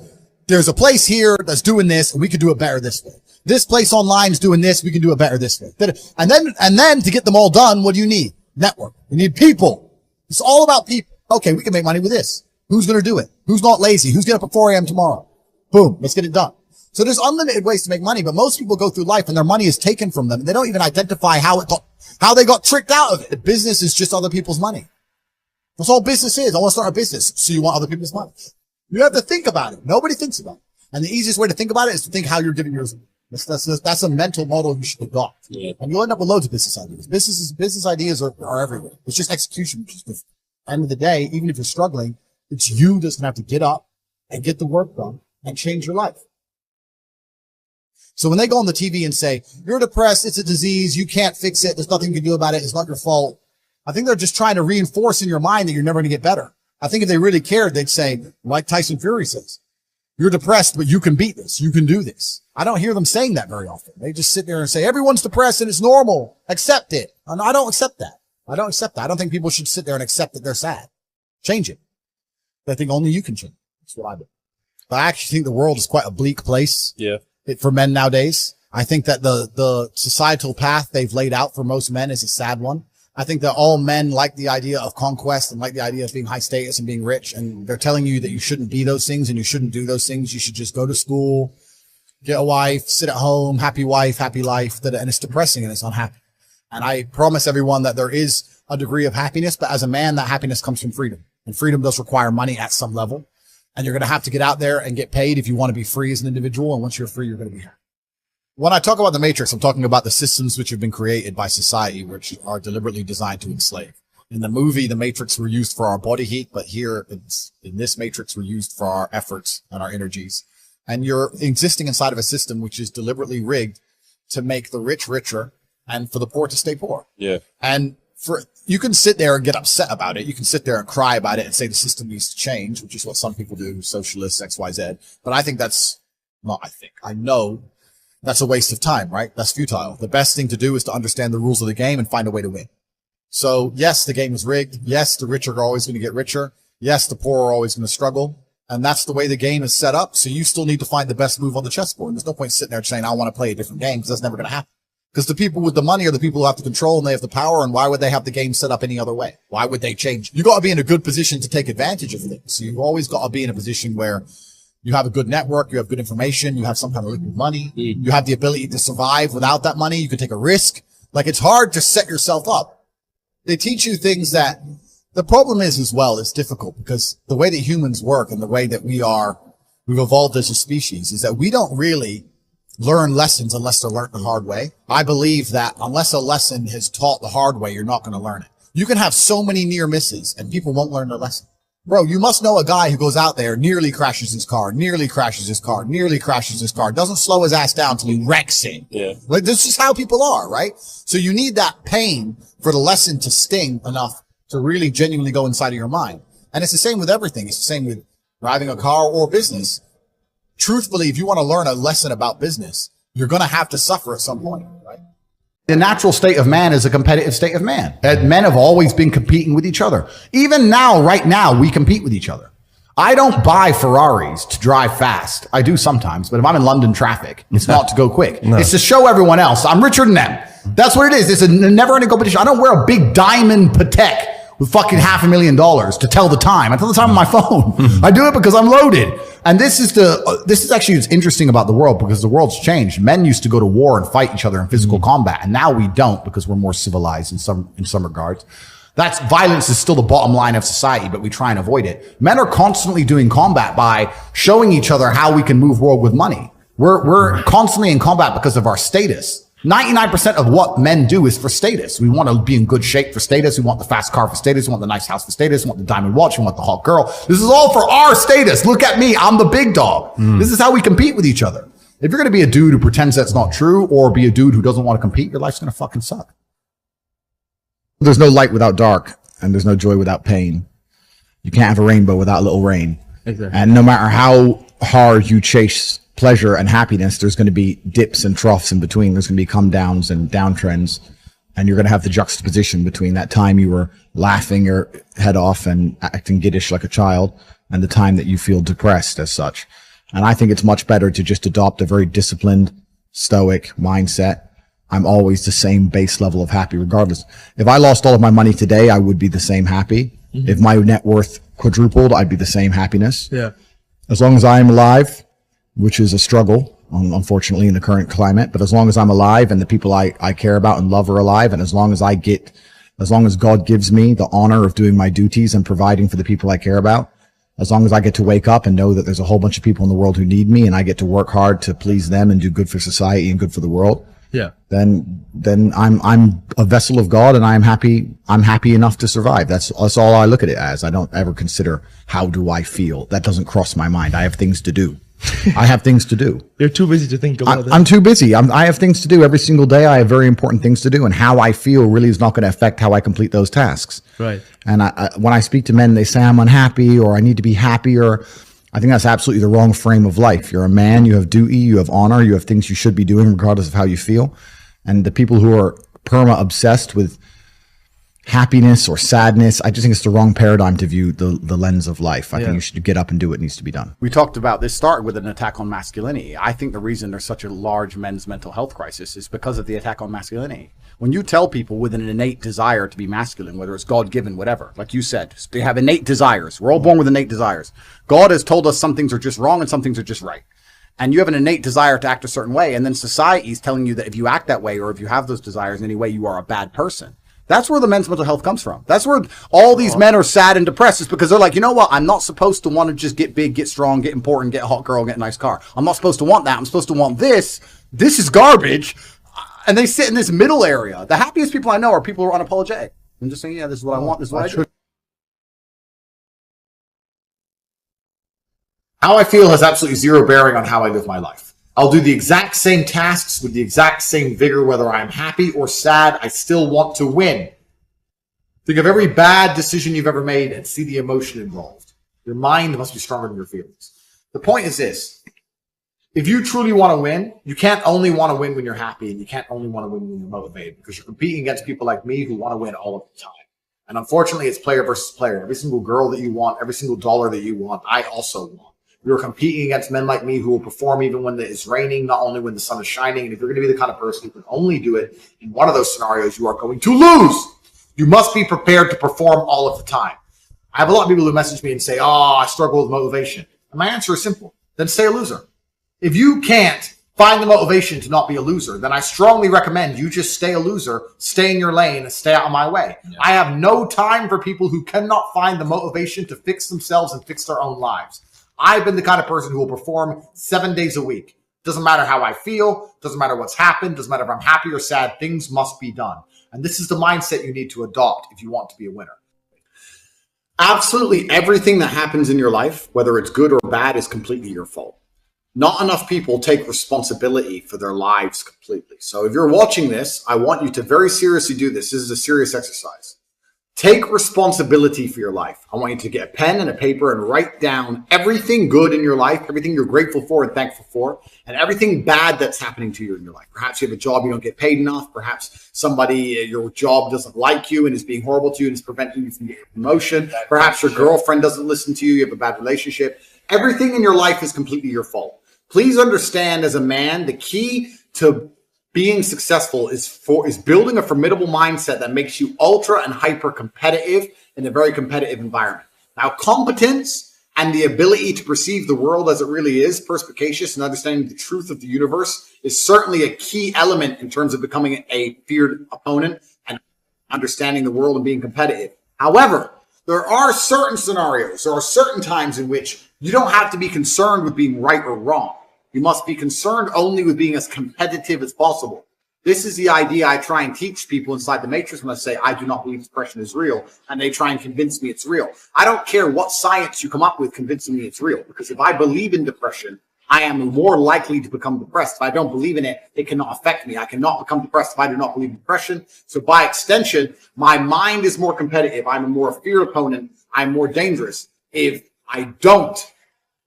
there's a place here that's doing this and we could do it better this way. This place online is doing this. We can do it better this way. And then to get them all done, what do you need? Network. You need people. It's all about people. Okay, we can make money with this. Who's going to do it? Who's not lazy? Who's going to up at 4 a.m. tomorrow? Boom. Let's get it done. So there's unlimited ways to make money, but most people go through life and their money is taken from them. And they don't even identify how they got tricked out of it. The business is just other people's money. That's all business is. I want to start a business. So you want other people's money. You have to think about it. Nobody thinks about it. And the easiest way to think about it is to think how you're giving yours. That's a mental model you should adopt. Yeah. And you'll end up with loads of business ideas. Business ideas are everywhere. It's just execution, which is different. At the end of the day, even if you're struggling, it's you that's going to have to get up and get the work done and change your life. So when they go on the TV and say, you're depressed, it's a disease, you can't fix it, there's nothing you can do about it, it's not your fault, I think they're just trying to reinforce in your mind that you're never going to get better. I think if they really cared, they'd say, like Tyson Fury says, you're depressed, but you can beat this. You can do this. I don't hear them saying that very often. They just sit there and say, everyone's depressed and it's normal. Accept it. And I don't accept that. I don't accept that. I don't think people should sit there and accept that they're sad. Change it. I think only you can change it. That's what I do. But I actually think the world is quite a bleak place. Yeah. For men nowadays. I think that the societal path they've laid out for most men is a sad one. I think that all men like the idea of conquest and like the idea of being high status and being rich. And they're telling you that you shouldn't be those things and you shouldn't do those things. You should just go to school, get a wife, sit at home, happy wife, happy life. And it's depressing and it's unhappy. And I promise everyone that there is a degree of happiness, but as a man, that happiness comes from freedom. And freedom does require money at some level. And you're going to have to get out there and get paid if you want to be free as an individual. And once you're free, you're going to be happy. When I talk about the Matrix, I'm talking about the systems which have been created by society, which are deliberately designed to enslave. In the movie, the Matrix were used for our body heat, but here in this Matrix, we're used for our efforts and our energies. And you're existing inside of a system which is deliberately rigged to make the rich richer and for the poor to stay poor. Yeah. And you can sit there and get upset about it. You can sit there and cry about it and say the system needs to change, which is what some people do, socialists, XYZ. But I think I know that's a waste of time, right? That's futile. The best thing to do is to understand the rules of the game and find a way to win. So yes, the game is rigged. Yes, the rich are always going to get richer. Yes, the poor are always going to struggle. And that's the way the game is set up. So you still need to find the best move on the chessboard. There's no point sitting there saying, I want to play a different game, because that's never going to happen. Because the people with the money are the people who have the control and they have the power. And why would they have the game set up any other way? Why would they change? You got to be in a good position to take advantage of things. So you've always got to be in a position where you have a good network, you have good information, you have some kind of liquid money, you have the ability to survive without that money. You can take a risk. Like, it's hard to set yourself up. They teach you things that the problem is as well, it's difficult because the way that humans work and the way that we've evolved as a species is that we don't really learn lessons unless they're learned the hard way. I believe that unless a lesson is taught the hard way, you're not going to learn it. You can have so many near misses and people won't learn their lesson. Bro, you must know a guy who goes out there, nearly crashes his car, doesn't slow his ass down till he wrecks it. Yeah. Like, this is how people are, right? So you need that pain for the lesson to sting enough to really genuinely go inside of your mind. And it's the same with everything. It's the same with driving a car or business. Truthfully, if you want to learn a lesson about business, you're going to have to suffer at some point, right? The natural state of man is a competitive state of man. Men have always been competing with each other. Even now, right now, we compete with each other. I don't buy Ferraris to drive fast. I do sometimes, but if I'm in London traffic, it's not to go quick. No. It's to show everyone else I'm richer than them. That's what it is. It's a never-ending competition. I don't wear a big diamond Patek with fucking $500,000 to tell the time. I tell the time on my phone. I do it because I'm loaded. And this is actually what's interesting about the world, because the world's changed. Men used to go to war and fight each other in physical combat, and now we don't because we're more civilized in some regards. Violence is still the bottom line of society, but we try and avoid it. Men are constantly doing combat by showing each other how we can move world with money. We're constantly in combat because of our status. 99% of what men do is for status. We want to be in good shape for status. We want the fast car for status. We want the nice house for status. We want the diamond watch. We want the hot girl. This is all for our status. Look at me. I'm the big dog. This is how we compete with each other. If you're going to be a dude who pretends that's not true, or be a dude who doesn't want to compete, your life's going to fucking suck. There's no light without dark, and there's no joy without pain. You can't have a rainbow without a little rain. Exactly. And no matter how hard you chase pleasure and happiness, there's going to be dips and troughs in between. There's going to be come downs and downtrends, and you're going to have the juxtaposition between that time you were laughing your head off and acting giddish like a child and the time that you feel depressed as such. And I think it's much better to just adopt a very disciplined, stoic mindset. I'm always the same base level of happy regardless. If I lost all of my money today, I would be the same happy. If my net worth quadrupled, I'd be the same happiness. Yeah. As long as I'm alive, which is a struggle, unfortunately, in the current climate. But as long as I'm alive and the people I care about and love are alive, and as long as God gives me the honor of doing my duties and providing for the people I care about, as long as I get to wake up and know that there's a whole bunch of people in the world who need me and I get to work hard to please them and do good for society and good for the world, then I'm a vessel of God, and I'm happy enough to survive. That's all I look at it as. I don't ever consider, how do I feel? That doesn't cross my mind. I have things to do. I have things to do. You're too busy to think about that. I'm too busy. I have things to do every single day. I have very important things to do, and how I feel really is not going to affect how I complete those tasks. Right. And when I speak to men, they say I'm unhappy or I need to be happier. I think that's absolutely the wrong frame of life. You're a man. You have duty. You have honor. You have things you should be doing regardless of how you feel. And the people who are obsessed with happiness or sadness, I just think it's the wrong paradigm to view the lens of life. I think you should get up and do what needs to be done. We talked about this started with an attack on masculinity. I think the reason there's such a large men's mental health crisis is because of the attack on masculinity. When you tell people with an innate desire to be masculine, whether it's God-given, whatever, like you said, they have innate desires. We're all born with innate desires. God has told us some things are just wrong and some things are just right. And you have an innate desire to act a certain way, and then society is telling you that if you act that way or if you have those desires in any way, you are a bad person. That's where the men's mental health comes from. That's where all these men are sad and depressed, is because they're like, you know what? I'm not supposed to want to just get big, get strong, get important, get a hot girl, get a nice car. I'm not supposed to want that. I'm supposed to want this. This is garbage. And they sit in this middle area. The happiest people I know are people who are unapologetic. I'm just saying, yeah, this is what I want. This is what I do. How I feel has absolutely zero bearing on how I live my life. I'll do the exact same tasks with the exact same vigor, whether I'm happy or sad. I still want to win. Think of every bad decision you've ever made and see the emotion involved. Your mind must be stronger than your feelings. The point is this. If you truly want to win, you can't only want to win when you're happy, and you can't only want to win when you're motivated, because you're competing against people like me who want to win all of the time. And unfortunately, it's player versus player. Every single girl that you want, every single dollar that you want, I also want. You're competing against men like me who will perform even when it's raining, not only when the sun is shining. And if you're going to be the kind of person who can only do it in one of those scenarios, you are going to lose. You must be prepared to perform all of the time. I have a lot of people who message me and say, oh, I struggle with motivation. And my answer is simple. Then stay a loser. If you can't find the motivation to not be a loser, then I strongly recommend you just stay a loser, stay in your lane, and stay out of my way. Yeah. I have no time for people who cannot find the motivation to fix themselves and fix their own lives. I've been the kind of person who will perform 7 days a week. Doesn't matter how I feel, doesn't matter what's happened, doesn't matter if I'm happy or sad, things must be done. And this is the mindset you need to adopt if you want to be a winner. Absolutely everything that happens in your life, whether it's good or bad, is completely your fault. Not enough people take responsibility for their lives completely. So if you're watching this, I want you to very seriously do this. This is a serious exercise. Take responsibility for your life. I want you to get a pen and a paper and write down everything good in your life, everything you're grateful for and thankful for, and everything bad that's happening to you in your life. Perhaps you have a job you don't get paid enough. Perhaps somebody at your job doesn't like you and is being horrible to you and is preventing you from getting a promotion. Perhaps your girlfriend doesn't listen to you. You have a bad relationship. Everything in your life is completely your fault. Please understand, as a man, the key to being successful is building a formidable mindset that makes you ultra and hyper competitive in a very competitive environment. Now, competence and the ability to perceive the world as it really is, perspicacious, and understanding the truth of the universe is certainly a key element in terms of becoming a feared opponent and understanding the world and being competitive. However, there are certain scenarios, there are certain times in which you don't have to be concerned with being right or wrong. You must be concerned only with being as competitive as possible. This is the idea I try and teach people inside the Matrix when I say, I do not believe depression is real, and they try and convince me it's real. I don't care what science you come up with convincing me it's real, because if I believe in depression, I am more likely to become depressed. If I don't believe in it, it cannot affect me. I cannot become depressed if I do not believe in depression. So by extension, my mind is more competitive. I'm a more feared opponent. I'm more dangerous if I don't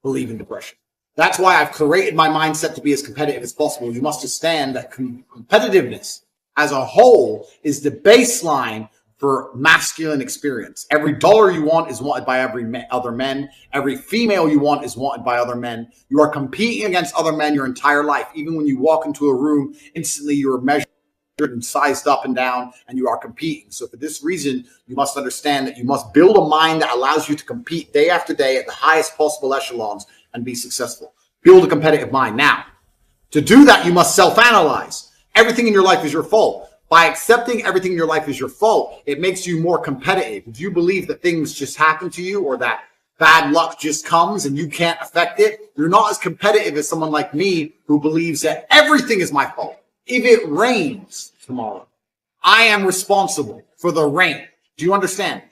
believe in depression. That's why I've created my mindset to be as competitive as possible. You must understand that competitiveness as a whole is the baseline for masculine experience. Every dollar you want is wanted by other men. Every female you want is wanted by other men. You are competing against other men your entire life. Even when you walk into a room, instantly you are measured and sized up and down, and you are competing. So for this reason, you must understand that you must build a mind that allows you to compete day after day at the highest possible echelons and be successful. Build a competitive mind. Now, to do that, you must self-analyze. Everything in your life is your fault. By accepting everything in your life is your fault, it makes you more competitive. If you believe that things just happen to you or that bad luck just comes and you can't affect it, you're not as competitive as someone like me who believes that everything is my fault. If it rains tomorrow, I am responsible for the rain. Do you understand?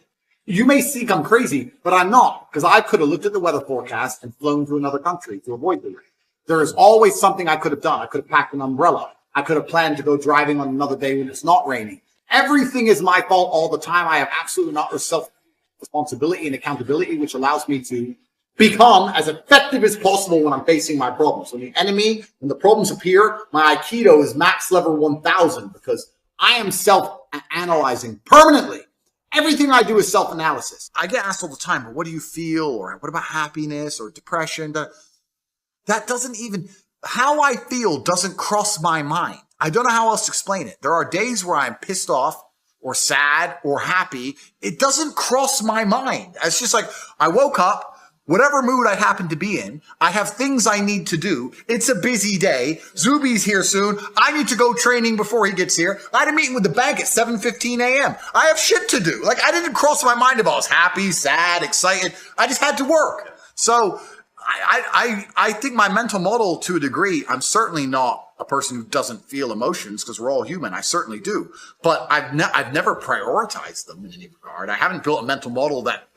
You may think I'm crazy, but I'm not, because I could have looked at the weather forecast and flown to another country to avoid the rain. There is always something I could have done. I could have packed an umbrella. I could have planned to go driving on another day when it's not raining. Everything is my fault all the time. I have absolutely not self-responsibility and accountability, which allows me to become as effective as possible when I'm facing my problems. When the enemy, when the problems appear, my Aikido is max level 1000 because I am self-analyzing permanently. Everything I do is self-analysis. I get asked all the time, but what do you feel? Or what about happiness or depression? That doesn't even, how I feel doesn't cross my mind. I don't know how else to explain it. There are days where I'm pissed off or sad or happy. It doesn't cross my mind. It's just like, I woke up, whatever mood I happen to be in, I have things I need to do. It's a busy day. Zuby's here soon. I need to go training before he gets here. I had a meeting with the bank at 7:15 a.m. I have shit to do. Like, I didn't cross my mind if I was happy, sad, excited. I just had to work. So I think my mental model, to a degree, I'm certainly not a person who doesn't feel emotions because we're all human. I certainly do. But I've never prioritized them in any regard. I haven't built a mental model that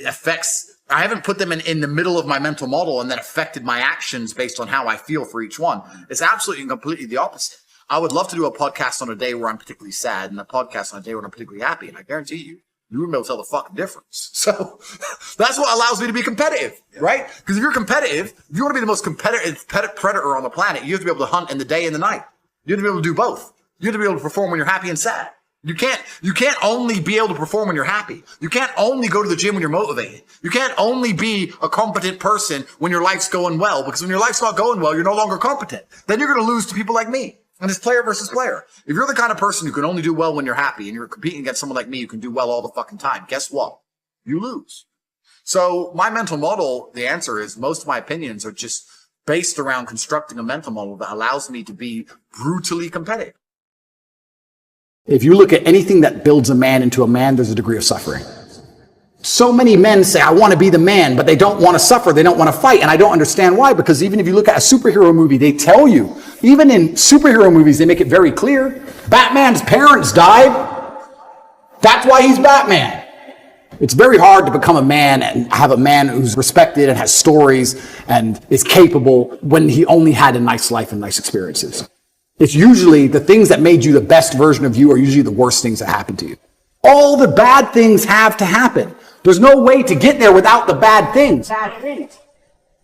affects, I haven't put them in the middle of my mental model and then affected my actions based on how I feel for each one. It's absolutely and completely the opposite. I would love to do a podcast on a day where I'm particularly sad and a podcast on a day where I'm particularly happy. And I guarantee you wouldn't be able to tell the fucking difference. So that's what allows me to be competitive, right? Because if you're competitive, if you want to be the most competitive predator on the planet, you have to be able to hunt in the day and the night. You have to be able to do both. You have to be able to perform when you're happy and sad. You can't only be able to perform when you're happy. You can't only go to the gym when you're motivated. You can't only be a competent person when your life's going well, because when your life's not going well, you're no longer competent. Then you're going to lose to people like me. And it's player versus player. If you're the kind of person who can only do well when you're happy and you're competing against someone like me who can do well all the fucking time, guess what? You lose. So my mental model, the answer is most of my opinions are just based around constructing a mental model that allows me to be brutally competitive. If you look at anything that builds a man into a man, there's a degree of suffering. So many men say, I want to be the man, but they don't want to suffer. They don't want to fight. And I don't understand why, because even if you look at a superhero movie, they tell you, even in superhero movies, they make it very clear. Batman's parents died. That's why he's Batman. It's very hard to become a man and have a man who's respected and has stories and is capable when he only had a nice life and nice experiences. It's usually the things that made you the best version of you are usually the worst things that happened to you. All the bad things have to happen. There's no way to get there without the bad things.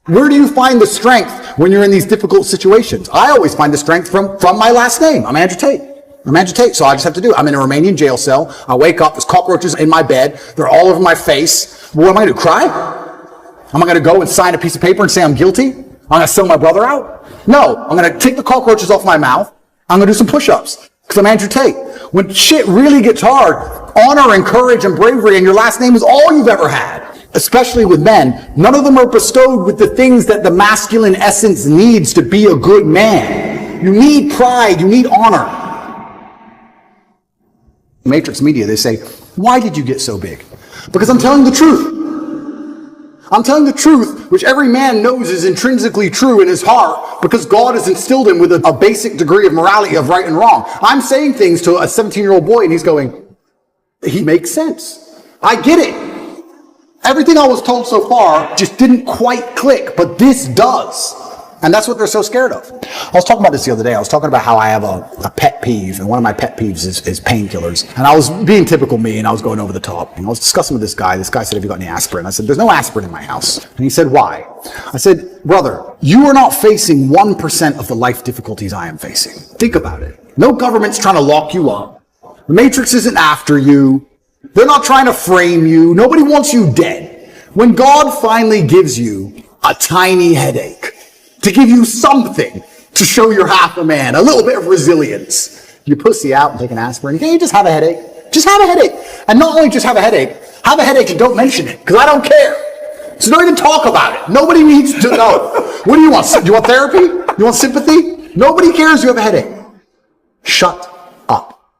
Where do you find the strength when you're in these difficult situations? I always find the strength from my last name. I'm Andrew Tate. So I just have to do it. I'm in a Romanian jail cell. I wake up, there's cockroaches in my bed. They're all over my face. What am I going to do? Cry? Am I going to go and sign a piece of paper and say I'm guilty? I'm going to sell my brother out? No, I'm going to take the cockroaches off my mouth. I'm going to do some push-ups because I'm Andrew Tate. When shit really gets hard, honor and courage and bravery and your last name is all you've ever had. Especially with men, none of them are bestowed with the things that the masculine essence needs to be a good man. You need pride, you need honor. Matrix Media, they say, why did you get so big? Because I'm telling the truth. I'm telling the truth, which every man knows is intrinsically true in his heart, because God has instilled him with a basic degree of morality of right and wrong. I'm saying things to a 17-year-old boy and he's going, he makes sense. I get it. Everything I was told so far just didn't quite click, but this does. And that's what they're so scared of. I was talking about this the other day. I was talking about how I have a pet peeve, and one of my pet peeves is painkillers. And I was being typical me, and I was going over the top. And I was discussing with this guy. This guy said, have you got any aspirin? I said, there's no aspirin in my house. And he said, why? I said, brother, you are not facing 1% of the life difficulties I am facing. Think about it. No government's trying to lock you up. The Matrix isn't after you. They're not trying to frame you. Nobody wants you dead. When God finally gives you a tiny headache, to give you something to show you're half a man, a little bit of resilience, you pussy out and take an aspirin. Can't you just have a headache? Just have a headache. And not only just have a headache and don't mention it, because I don't care. So don't even talk about it. Nobody needs to know. What do you want? Do you want therapy? You want sympathy? Nobody cares you have a headache. Shut up.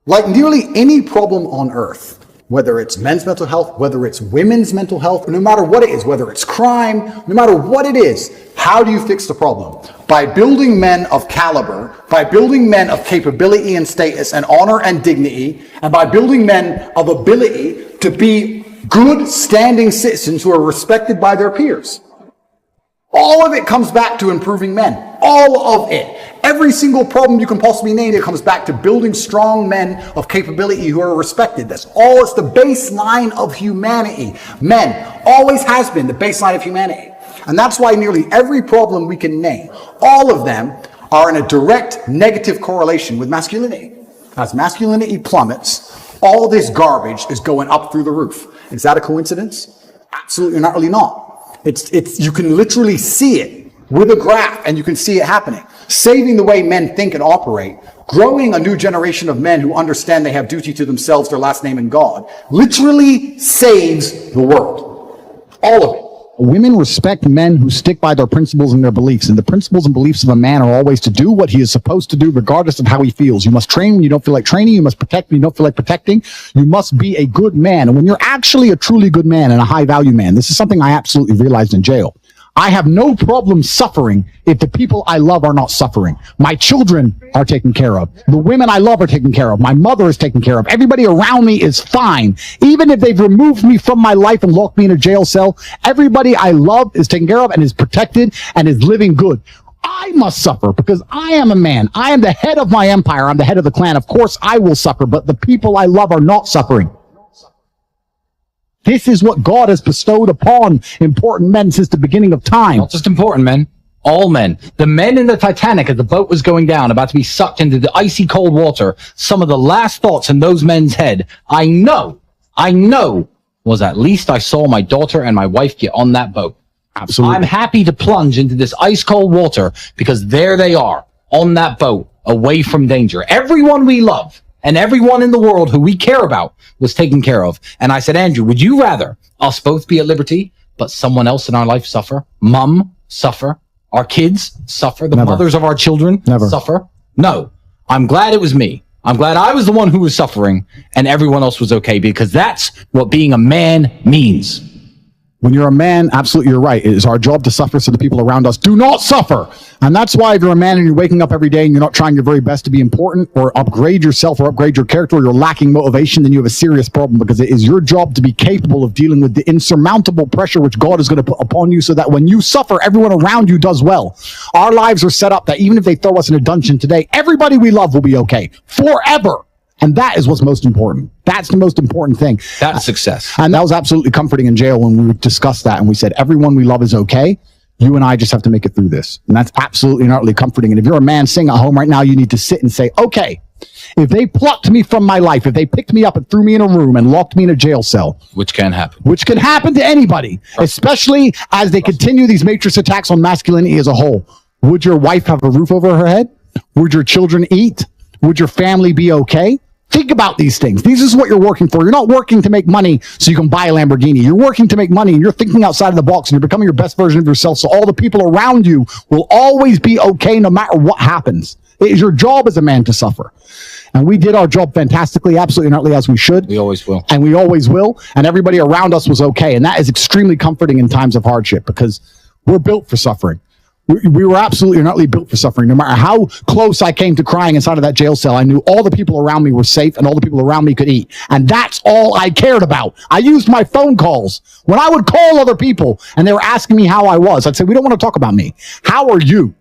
Like nearly any problem on earth, whether it's men's mental health, whether it's women's mental health, no matter what it is, whether it's crime, no matter what it is, how do you fix the problem? By building men of caliber, by building men of capability and status and honor and dignity, and by building men of ability to be good standing citizens who are respected by their peers. All of it comes back to improving men. All of it. Every single problem you can possibly name, it comes back to building strong men of capability who are respected. That's all. It's the baseline of humanity. Men always has been the baseline of humanity. And that's why nearly every problem we can name, all of them are in a direct negative correlation with masculinity. As masculinity plummets, all this garbage is going up through the roof. Is that a coincidence? Absolutely not, really not. You can literally see it with a graph, and you can see it happening. Saving the way men think and operate, growing a new generation of men who understand they have duty to themselves, their last name, and God, literally saves the world. All of it. Women respect men who stick by their principles and their beliefs. And the principles and beliefs of a man are always to do what he is supposed to do, regardless of how he feels. You must train when you don't feel like training. You must protect when you don't feel like protecting. You must be a good man. And when you're actually a truly good man and a high value man, this is something I absolutely realized in jail. I have no problem suffering if the people I love are not suffering. My children are taken care of. The women I love are taken care of. My mother is taken care of. Everybody around me is fine. Even if they've removed me from my life and locked me in a jail cell, everybody I love is taken care of and is protected and is living good. I must suffer because I am a man. I am the head of my empire. I'm the head of the clan. Of course, I will suffer, but the people I love are not suffering. This is what God has bestowed upon important men since the beginning of time. Not just important men. All men. The men in the Titanic as the boat was going down, about to be sucked into the icy cold water, some of the last thoughts in those men's head, I know, was at least I saw my daughter and my wife get on that boat. Absolutely. I'm happy to plunge into this ice cold water because there they are on that boat, away from danger. Everyone we love and everyone in the world who we care about was taken care of. And I said, Andrew, would you rather us both be at liberty, but someone else in our life suffer? Mum suffer? Our kids suffer? The mothers of our children suffer? No. I'm glad it was me. I'm glad I was the one who was suffering and everyone else was okay, because that's what being a man means. When you're a man, absolutely, you're right. It is our job to suffer so the people around us do not suffer. And that's why if you're a man and you're waking up every day and you're not trying your very best to be important or upgrade yourself or upgrade your character, or you're lacking motivation, then you have a serious problem, because it is your job to be capable of dealing with the insurmountable pressure which God is going to put upon you so that when you suffer, everyone around you does well. Our lives are set up that even if they throw us in a dungeon today, everybody we love will be okay forever. And that is what's most important. That's the most important thing. That's success. And that was absolutely comforting in jail when we discussed that. And we said, everyone we love is okay. You and I just have to make it through this. And that's absolutely and utterly comforting. And if you're a man sitting at home right now, you need to sit and say, okay, if they plucked me from my life, if they picked me up and threw me in a room and locked me in a jail cell, Which can happen. which can happen to anybody, especially as they continue these matrix attacks on masculinity as a whole, would your wife have a roof over her head? Would your children eat? Would your family be okay? Think about these things. This is what you're working for. You're not working to make money so you can buy a Lamborghini. You're working to make money, and you're thinking outside of the box, and you're becoming your best version of yourself, so all the people around you will always be okay no matter what happens. It is your job as a man to suffer. And we did our job fantastically, absolutely not as we should. We always will. And we always will. And everybody around us was okay. And that is extremely comforting in times of hardship, because we're built for suffering. We were absolutely not built for suffering. No matter how close I came to crying inside of that jail cell, I knew all the people around me were safe and all the people around me could eat. And that's all I cared about. I used my phone calls. When I would call other people and they were asking me how I was, I'd say, we don't want to talk about me. How are you?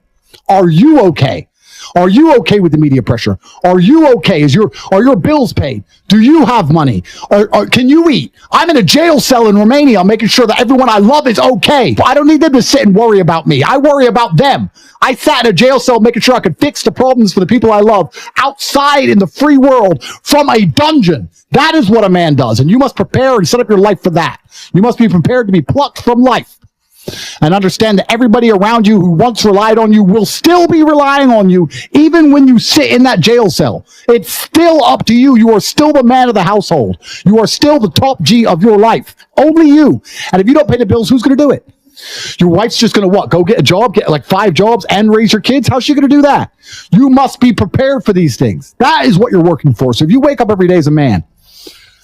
Are you okay? Are you okay with the media pressure? Are you okay? Are your bills paid? Do you have money? Or can you eat? I'm in a jail cell in Romania, making sure that everyone I love is okay. I don't need them to sit and worry about me. I worry about them. I sat in a jail cell making sure I could fix the problems for the people I love outside in the free world from a dungeon. That is what a man does. And you must prepare and set up your life for that. You must be prepared to be plucked from life. And understand that everybody around you who once relied on you will still be relying on you, even when you sit in that jail cell. It's still up to you. You are still the man of the household. You are still the top G of your life. Only you. And if you don't pay the bills, who's going to do it? Your wife's just going to what? Go get a job, get like 5 jobs and raise your kids? How's she going to do that? You must be prepared for these things. That is what you're working for. So if you wake up every day as a man,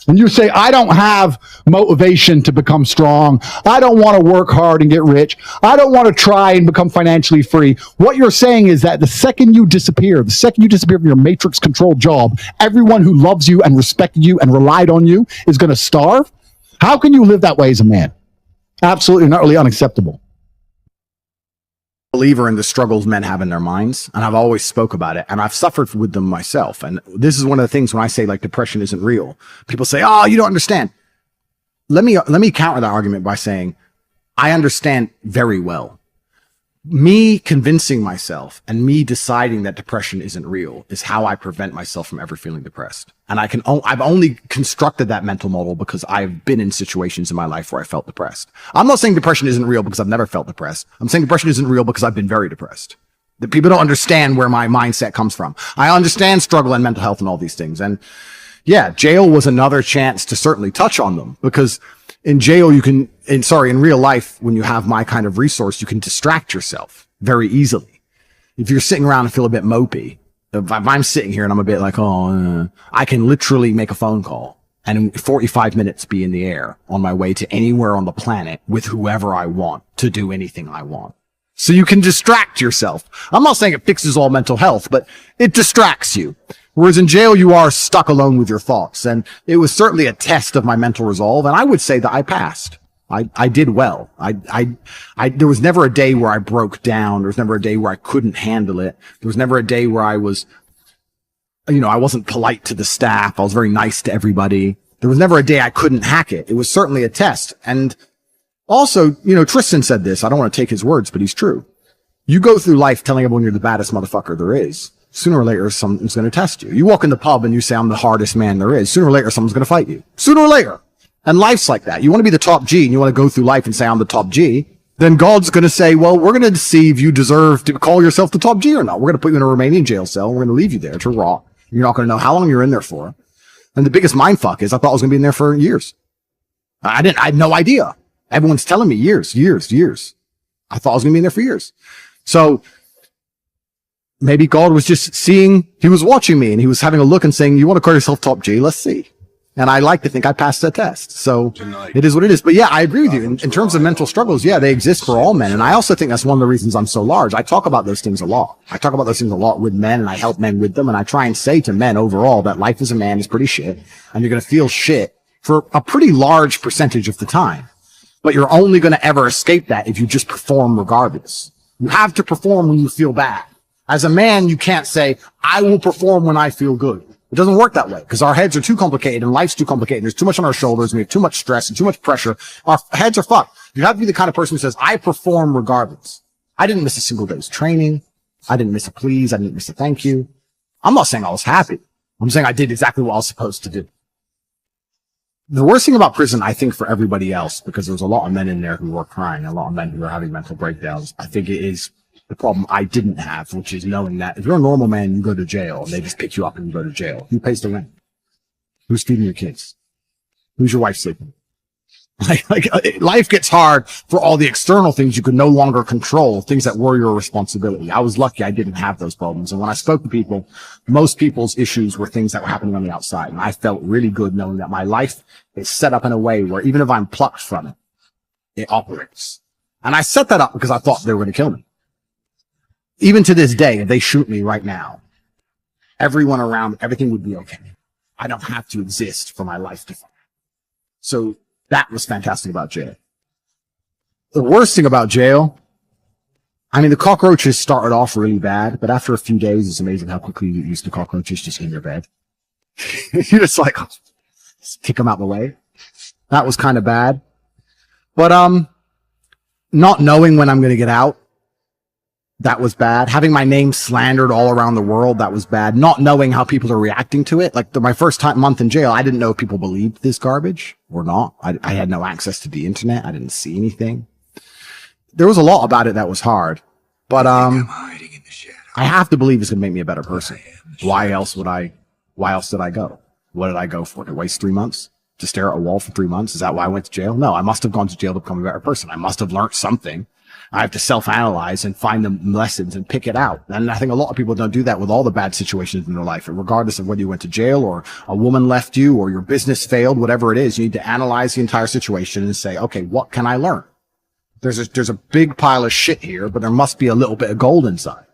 and you say, I don't have motivation to become strong. I don't want to work hard and get rich. I don't want to try and become financially free. What you're saying is that the second you disappear from your matrix controlled job, everyone who loves you and respected you and relied on you is going to starve. How can you live that way as a man? Absolutely not really unacceptable. Believer in the struggles men have in their minds, and I've always spoke about it, and I've suffered with them myself. And this is one of the things when I say like depression isn't real, people say, oh, you don't understand. Let me counter that argument by saying I understand very well. Me convincing myself and me deciding that depression isn't real is how I prevent myself from ever feeling depressed. And I've only constructed that mental model because I've been in situations in my life where I felt depressed. I'm not saying depression isn't real because I've never felt depressed. I'm saying depression isn't real because I've been very depressed. That people don't understand where my mindset comes from. I understand struggle and mental health and all these things. And yeah, jail was another chance to certainly touch on them, because in jail, in real life, when you have my kind of resource, you can distract yourself very easily. If you're sitting around and feel a bit mopey, if I'm sitting here and I'm a bit like, I can literally make a phone call and in 45 minutes be in the air on my way to anywhere on the planet with whoever I want to do anything I want. So you can distract yourself. I'm not saying it fixes all mental health, but it distracts you. Whereas in jail, you are stuck alone with your thoughts. And it was certainly a test of my mental resolve. And I would say that I passed. I did well. There was never a day where I broke down. There was never a day where I couldn't handle it. There was never a day where I was, I wasn't polite to the staff. I was very nice to everybody. There was never a day I couldn't hack it. It was certainly a test. And also, Tristan said this. I don't want to take his words, but he's true. You go through life telling everyone you're the baddest motherfucker there is. Sooner or later, someone's going to test you. You walk in the pub and you say, I'm the hardest man there is. Sooner or later, someone's going to fight you. Sooner or later. And life's like that. You want to be the top G and you want to go through life and say, I'm the top G. Then God's going to say, well, we're going to see if you deserve to call yourself the top G or not. We're going to put you in a Romanian jail cell. We're going to leave you there to rot. You're not going to know how long you're in there for. And the biggest mindfuck is I thought I was going to be in there for years. I had no idea. Everyone's telling me years. I thought I was going to be in there for years. So maybe God was just seeing, he was watching me and he was having a look and saying, you want to call yourself top G? Let's see. And I like to think I passed that test. So it is what it is. But yeah, I agree with you. In terms of mental struggles, yeah, they exist for all men. And I also think that's one of the reasons I'm so large. I talk about those things a lot. I talk about those things a lot with men and I help men with them. And I try and say to men overall that life as a man is pretty shit and you're going to feel shit for a pretty large percentage of the time. But you're only going to ever escape that if you just perform regardless. You have to perform when you feel bad. As a man, you can't say, I will perform when I feel good. It doesn't work that way because our heads are too complicated and life's too complicated. There's too much on our shoulders and we have too much stress and too much pressure. Our heads are fucked. You have to be the kind of person who says, I perform regardless. I didn't miss a single day's training. I didn't miss a please. I didn't miss a thank you. I'm not saying I was happy. I'm saying I did exactly what I was supposed to do. The worst thing about prison, I think for everybody else, because there's a lot of men in there who were crying, a lot of men who were having mental breakdowns. I think it is the problem I didn't have, which is knowing that if you're a normal man, you go to jail and they just pick you up and you go to jail. Who pays the rent? Who's feeding your kids? Who's your wife sleeping? Like life gets hard for all the external things you could no longer control, things that were your responsibility. I was lucky I didn't have those problems. And when I spoke to people, most people's issues were things that were happening on the outside. And I felt really good knowing that my life is set up in a way where even if I'm plucked from it, it operates. And I set that up because I thought they were going to kill me. Even to this day, if they shoot me right now, everyone around, everything would be okay. I don't have to exist for my life to. So that was fantastic about jail. The worst thing about jail, I mean, the cockroaches started off really bad, but after a few days, it's amazing how quickly you get used to cockroaches just in your bed. You're just like, just kick them out of the way. That was kind of bad. But, not knowing when I'm going to get out, that was bad. Having my name slandered all around the world, that was bad. Not knowing how people are reacting to it. Like my first month in jail, I didn't know if people believed this garbage or not. I had no access to the internet. I didn't see anything. There was a lot about it that was hard. But I have to believe it's going to make me a better person. Why else did I go? What did I go for? To waste 3 months? To stare at a wall for 3 months? Is that why I went to jail? No, I must have gone to jail to become a better person. I must have learned something. I have to self-analyze and find the lessons and pick it out. And I think a lot of people don't do that with all the bad situations in their life. Regardless of whether you went to jail or a woman left you or your business failed, whatever it is, you need to analyze the entire situation and say, okay, what can I learn? There's a big pile of shit here, but there must be a little bit of gold inside.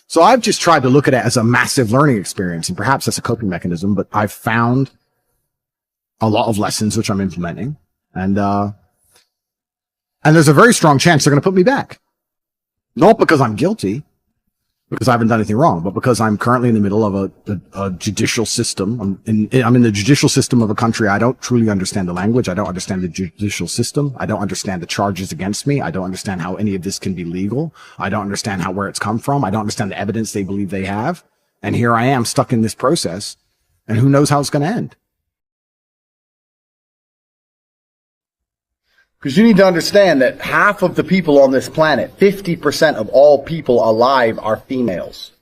So I've just tried to look at it as a massive learning experience, and perhaps that's a coping mechanism, but I've found a lot of lessons which I'm implementing. And there's a very strong chance they're going to put me back. Not because I'm guilty, because I haven't done anything wrong, but because I'm currently in the middle of a judicial system. I'm in the judicial system of a country. I don't truly understand the language. I don't understand the judicial system. I don't understand the charges against me. I don't understand how any of this can be legal. I don't understand where it's come from. I don't understand the evidence they believe they have. And here I am stuck in this process, and who knows how it's going to end. Because you need to understand that half of the people on this planet, 50% of all people alive, are females.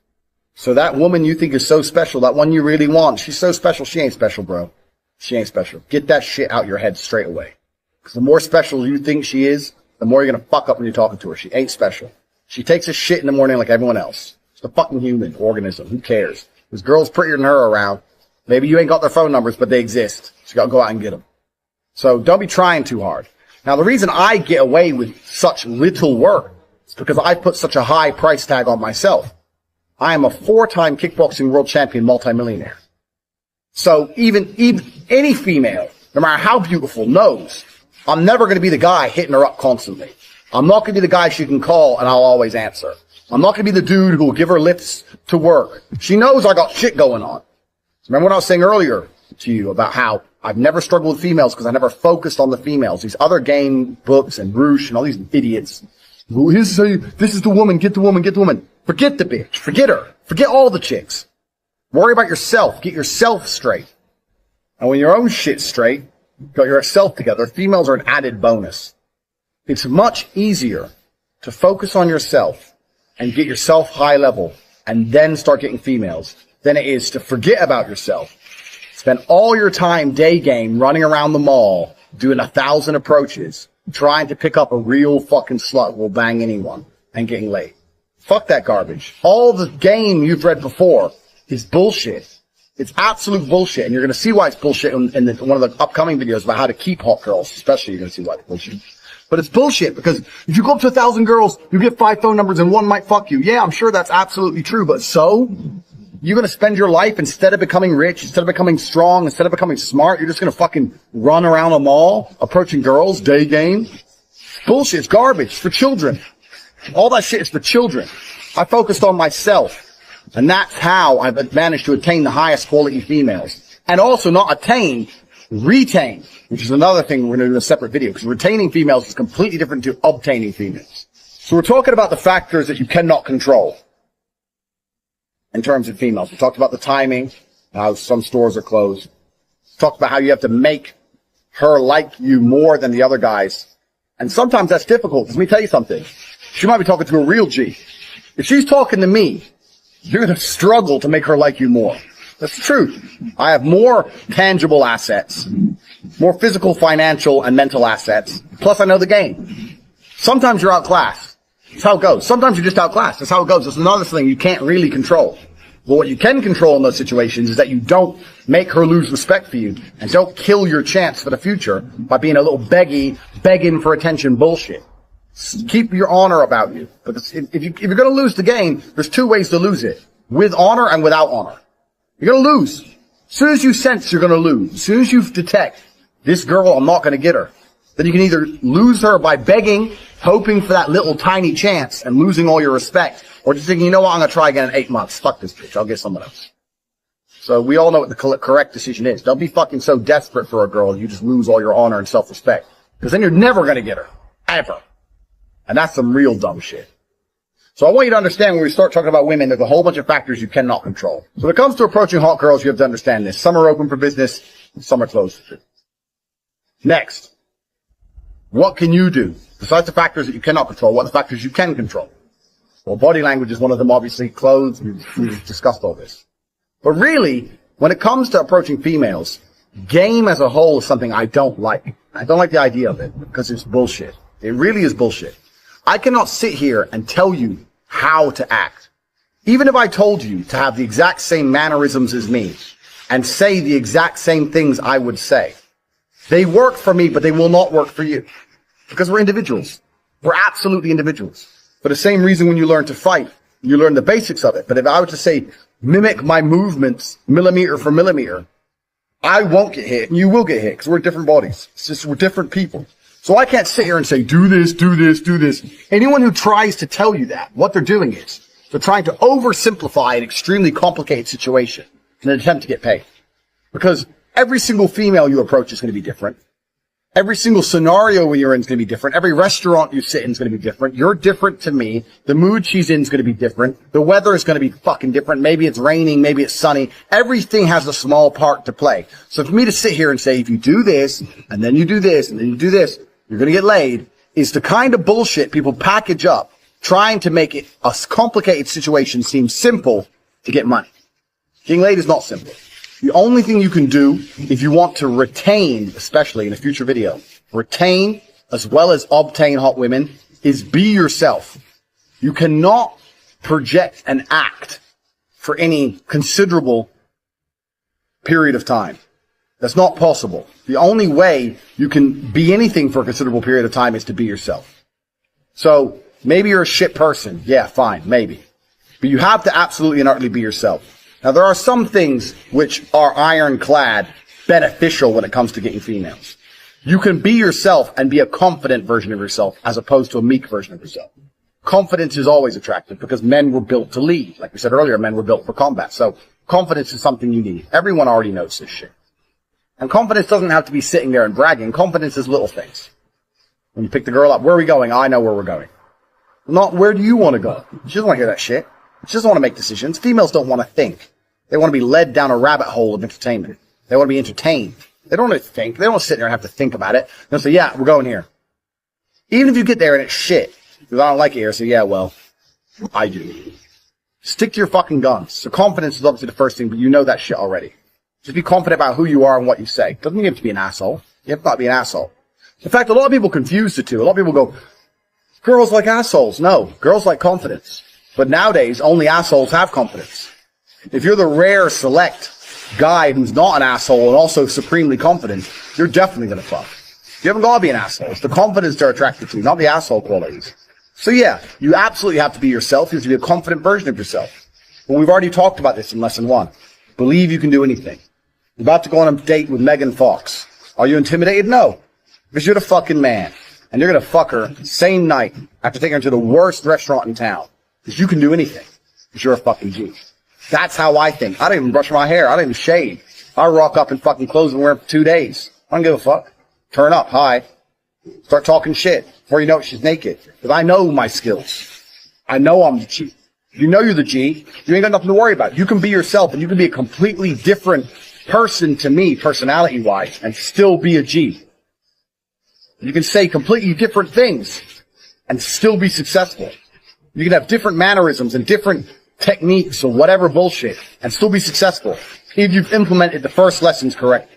So that woman you think is so special, that one you really want, she's so special, she ain't special, bro. She ain't special. Get that shit out your head straight away. Because the more special you think she is, the more you're going to fuck up when you're talking to her. She ain't special. She takes a shit in the morning like everyone else. She's a fucking human organism. Who cares? There's girls prettier than her around. Maybe you ain't got their phone numbers, but they exist. So you got to go out and get them. So don't be trying too hard. Now, the reason I get away with such little work is because I put such a high price tag on myself. I am a 4-time kickboxing world champion multimillionaire. So even any female, no matter how beautiful, knows I'm never going to be the guy hitting her up constantly. I'm not going to be the guy she can call and I'll always answer. I'm not going to be the dude who will give her lifts to work. She knows I got shit going on. Remember what I was saying earlier to you about how I've never struggled with females because I never focused on the females. These other game books and Roosh and all these idiots, Well, this is the woman, get the woman, get the woman. Forget the bitch. Forget her. Forget all the chicks. Worry about yourself. Get yourself straight. And when your own shit's straight, got yourself together, females are an added bonus. It's much easier to focus on yourself and get yourself high level and then start getting females than it is to forget about yourself. Spend all your time day game running around the mall, doing 1,000 approaches, trying to pick up a real fucking slut who will bang anyone and getting laid. Fuck that garbage. All the game you've read before is bullshit. It's absolute bullshit, and you're going to see why it's bullshit in one of the upcoming videos about how to keep hot girls, especially. You're going to see why it's bullshit. But it's bullshit, because if you go up to 1,000 girls, you get 5 phone numbers and one might fuck you. Yeah, I'm sure that's absolutely true, but so? You're going to spend your life, instead of becoming rich, instead of becoming strong, instead of becoming smart, you're just going to fucking run around a mall, approaching girls, day game? Bullshit, it's garbage, for children. All that shit is for children. I focused on myself. And that's how I've managed to attain the highest quality females. And also not attain, retain, which is another thing we're going to do in a separate video, because retaining females is completely different to obtaining females. So we're talking about the factors that you cannot control in terms of females. We talked about the timing, how some stores are closed. We talked about how you have to make her like you more than the other guys. And sometimes that's difficult, because let me tell you something. She might be talking to a real G. If she's talking to me, you're going to struggle to make her like you more. That's the truth. I have more tangible assets, more physical, financial, and mental assets. Plus, I know the game. Sometimes you're outclassed. That's how it goes. Sometimes you're just outclassed. That's how it goes. That's another thing you can't really control. But what you can control in those situations is that you don't make her lose respect for you and don't kill your chance for the future by being a little begging for attention bullshit. Keep your honor about you. Because if you're going to lose the game, there's 2 ways to lose it. With honor and without honor. You're going to lose. As soon as you sense you're going to lose, as soon as you detect, this girl, I'm not going to get her, then you can either lose her by begging, hoping for that little tiny chance and losing all your respect, or just thinking, you know what, I'm going to try again in 8 months. Fuck this bitch. I'll get someone else. So we all know what the correct decision is. Don't be fucking so desperate for a girl you just lose all your honor and self-respect. Because then you're never going to get her. Ever. And that's some real dumb shit. So I want you to understand when we start talking about women, there's a whole bunch of factors you cannot control. So when it comes to approaching hot girls, you have to understand this. Some are open for business, some are closed for business. Next, what can you do? Besides the factors that you cannot control, what are the factors you can control? Well, body language is one of them, obviously. Clothes, we've discussed all this. But really, when it comes to approaching females, game as a whole is something I don't like. I don't like the idea of it because it's bullshit. It really is bullshit. I cannot sit here and tell you how to act. Even if I told you to have the exact same mannerisms as me and say the exact same things I would say, they work for me, but they will not work for you because we're individuals. We're absolutely individuals. For the same reason when you learn to fight, you learn the basics of it. But if I were to say, mimic my movements millimeter for millimeter, I won't get hit and you will get hit because we're different bodies. It's just we're different people. So I can't sit here and say, do this, do this, do this. Anyone who tries to tell you that, what they're doing is they're trying to oversimplify an extremely complicated situation in an attempt to get paid. Because every single female you approach is going to be different. Every single scenario you're in is going to be different. Every restaurant you sit in is going to be different. You're different to me. The mood she's in is going to be different. The weather is going to be fucking different. Maybe it's raining. Maybe it's sunny. Everything has a small part to play. So for me to sit here and say, if you do this, and then you do this, and then you do this, you're going to get laid, is the kind of bullshit people package up, trying to make it a complicated situation seem simple to get money. Getting laid is not simple. The only thing you can do if you want to retain, especially in a future video, retain as well as obtain hot women, is be yourself. You cannot project and act for any considerable period of time. That's not possible. The only way you can be anything for a considerable period of time is to be yourself. So maybe you're a shit person. Yeah, fine, maybe. But you have to absolutely and utterly be yourself. Now, there are some things which are ironclad beneficial when it comes to getting females. You can be yourself and be a confident version of yourself as opposed to a meek version of yourself. Confidence is always attractive because men were built to lead. Like we said earlier, men were built for combat. So confidence is something you need. Everyone already knows this shit. And confidence doesn't have to be sitting there and bragging. Confidence is little things. When you pick the girl up, where are we going? I know where we're going. Not where do you want to go? She doesn't want to hear that shit. She doesn't want to make decisions. Females don't want to think. They want to be led down a rabbit hole of entertainment. They want to be entertained. They don't want to think. They don't want to sit there and have to think about it. They'll say, yeah, we're going here. Even if you get there and it's shit, because I don't like it here, so yeah, well, I do. Stick to your fucking guns. So confidence is obviously the first thing, but you know that shit already. Just be confident about who you are and what you say. Doesn't mean you have to be an asshole. You have to not be an asshole. In fact, a lot of people confuse the two. A lot of people go, girls like assholes. No, girls like confidence. But nowadays, only assholes have confidence. If you're the rare, select guy who's not an asshole and also supremely confident, you're definitely gonna fuck. You haven't gotta be an asshole. It's the confidence they're attracted to, not the asshole qualities. So yeah, you absolutely have to be yourself. You have to be a confident version of yourself. But we've already talked about this in lesson 1. Believe you can do anything. You're about to go on a date with Megan Fox. Are you intimidated? No. Because you're the fucking man. And you're gonna fuck her same night after taking her to the worst restaurant in town. Because you can do anything. Because you're a fucking G. That's how I think. I don't even brush my hair. I don't even shave. I rock up in fucking clothes and wear them for 2 days. I don't give a fuck. Turn up. Hi. Start talking shit. Before you know it, she's naked. Because I know my skills. I know I'm the G. You know you're the G. You ain't got nothing to worry about. You can be yourself and you can be a completely different person to me, personality-wise, and still be a G. You can say completely different things and still be successful. You can have different mannerisms and different techniques or whatever bullshit and still be successful if you've implemented the first lessons correctly.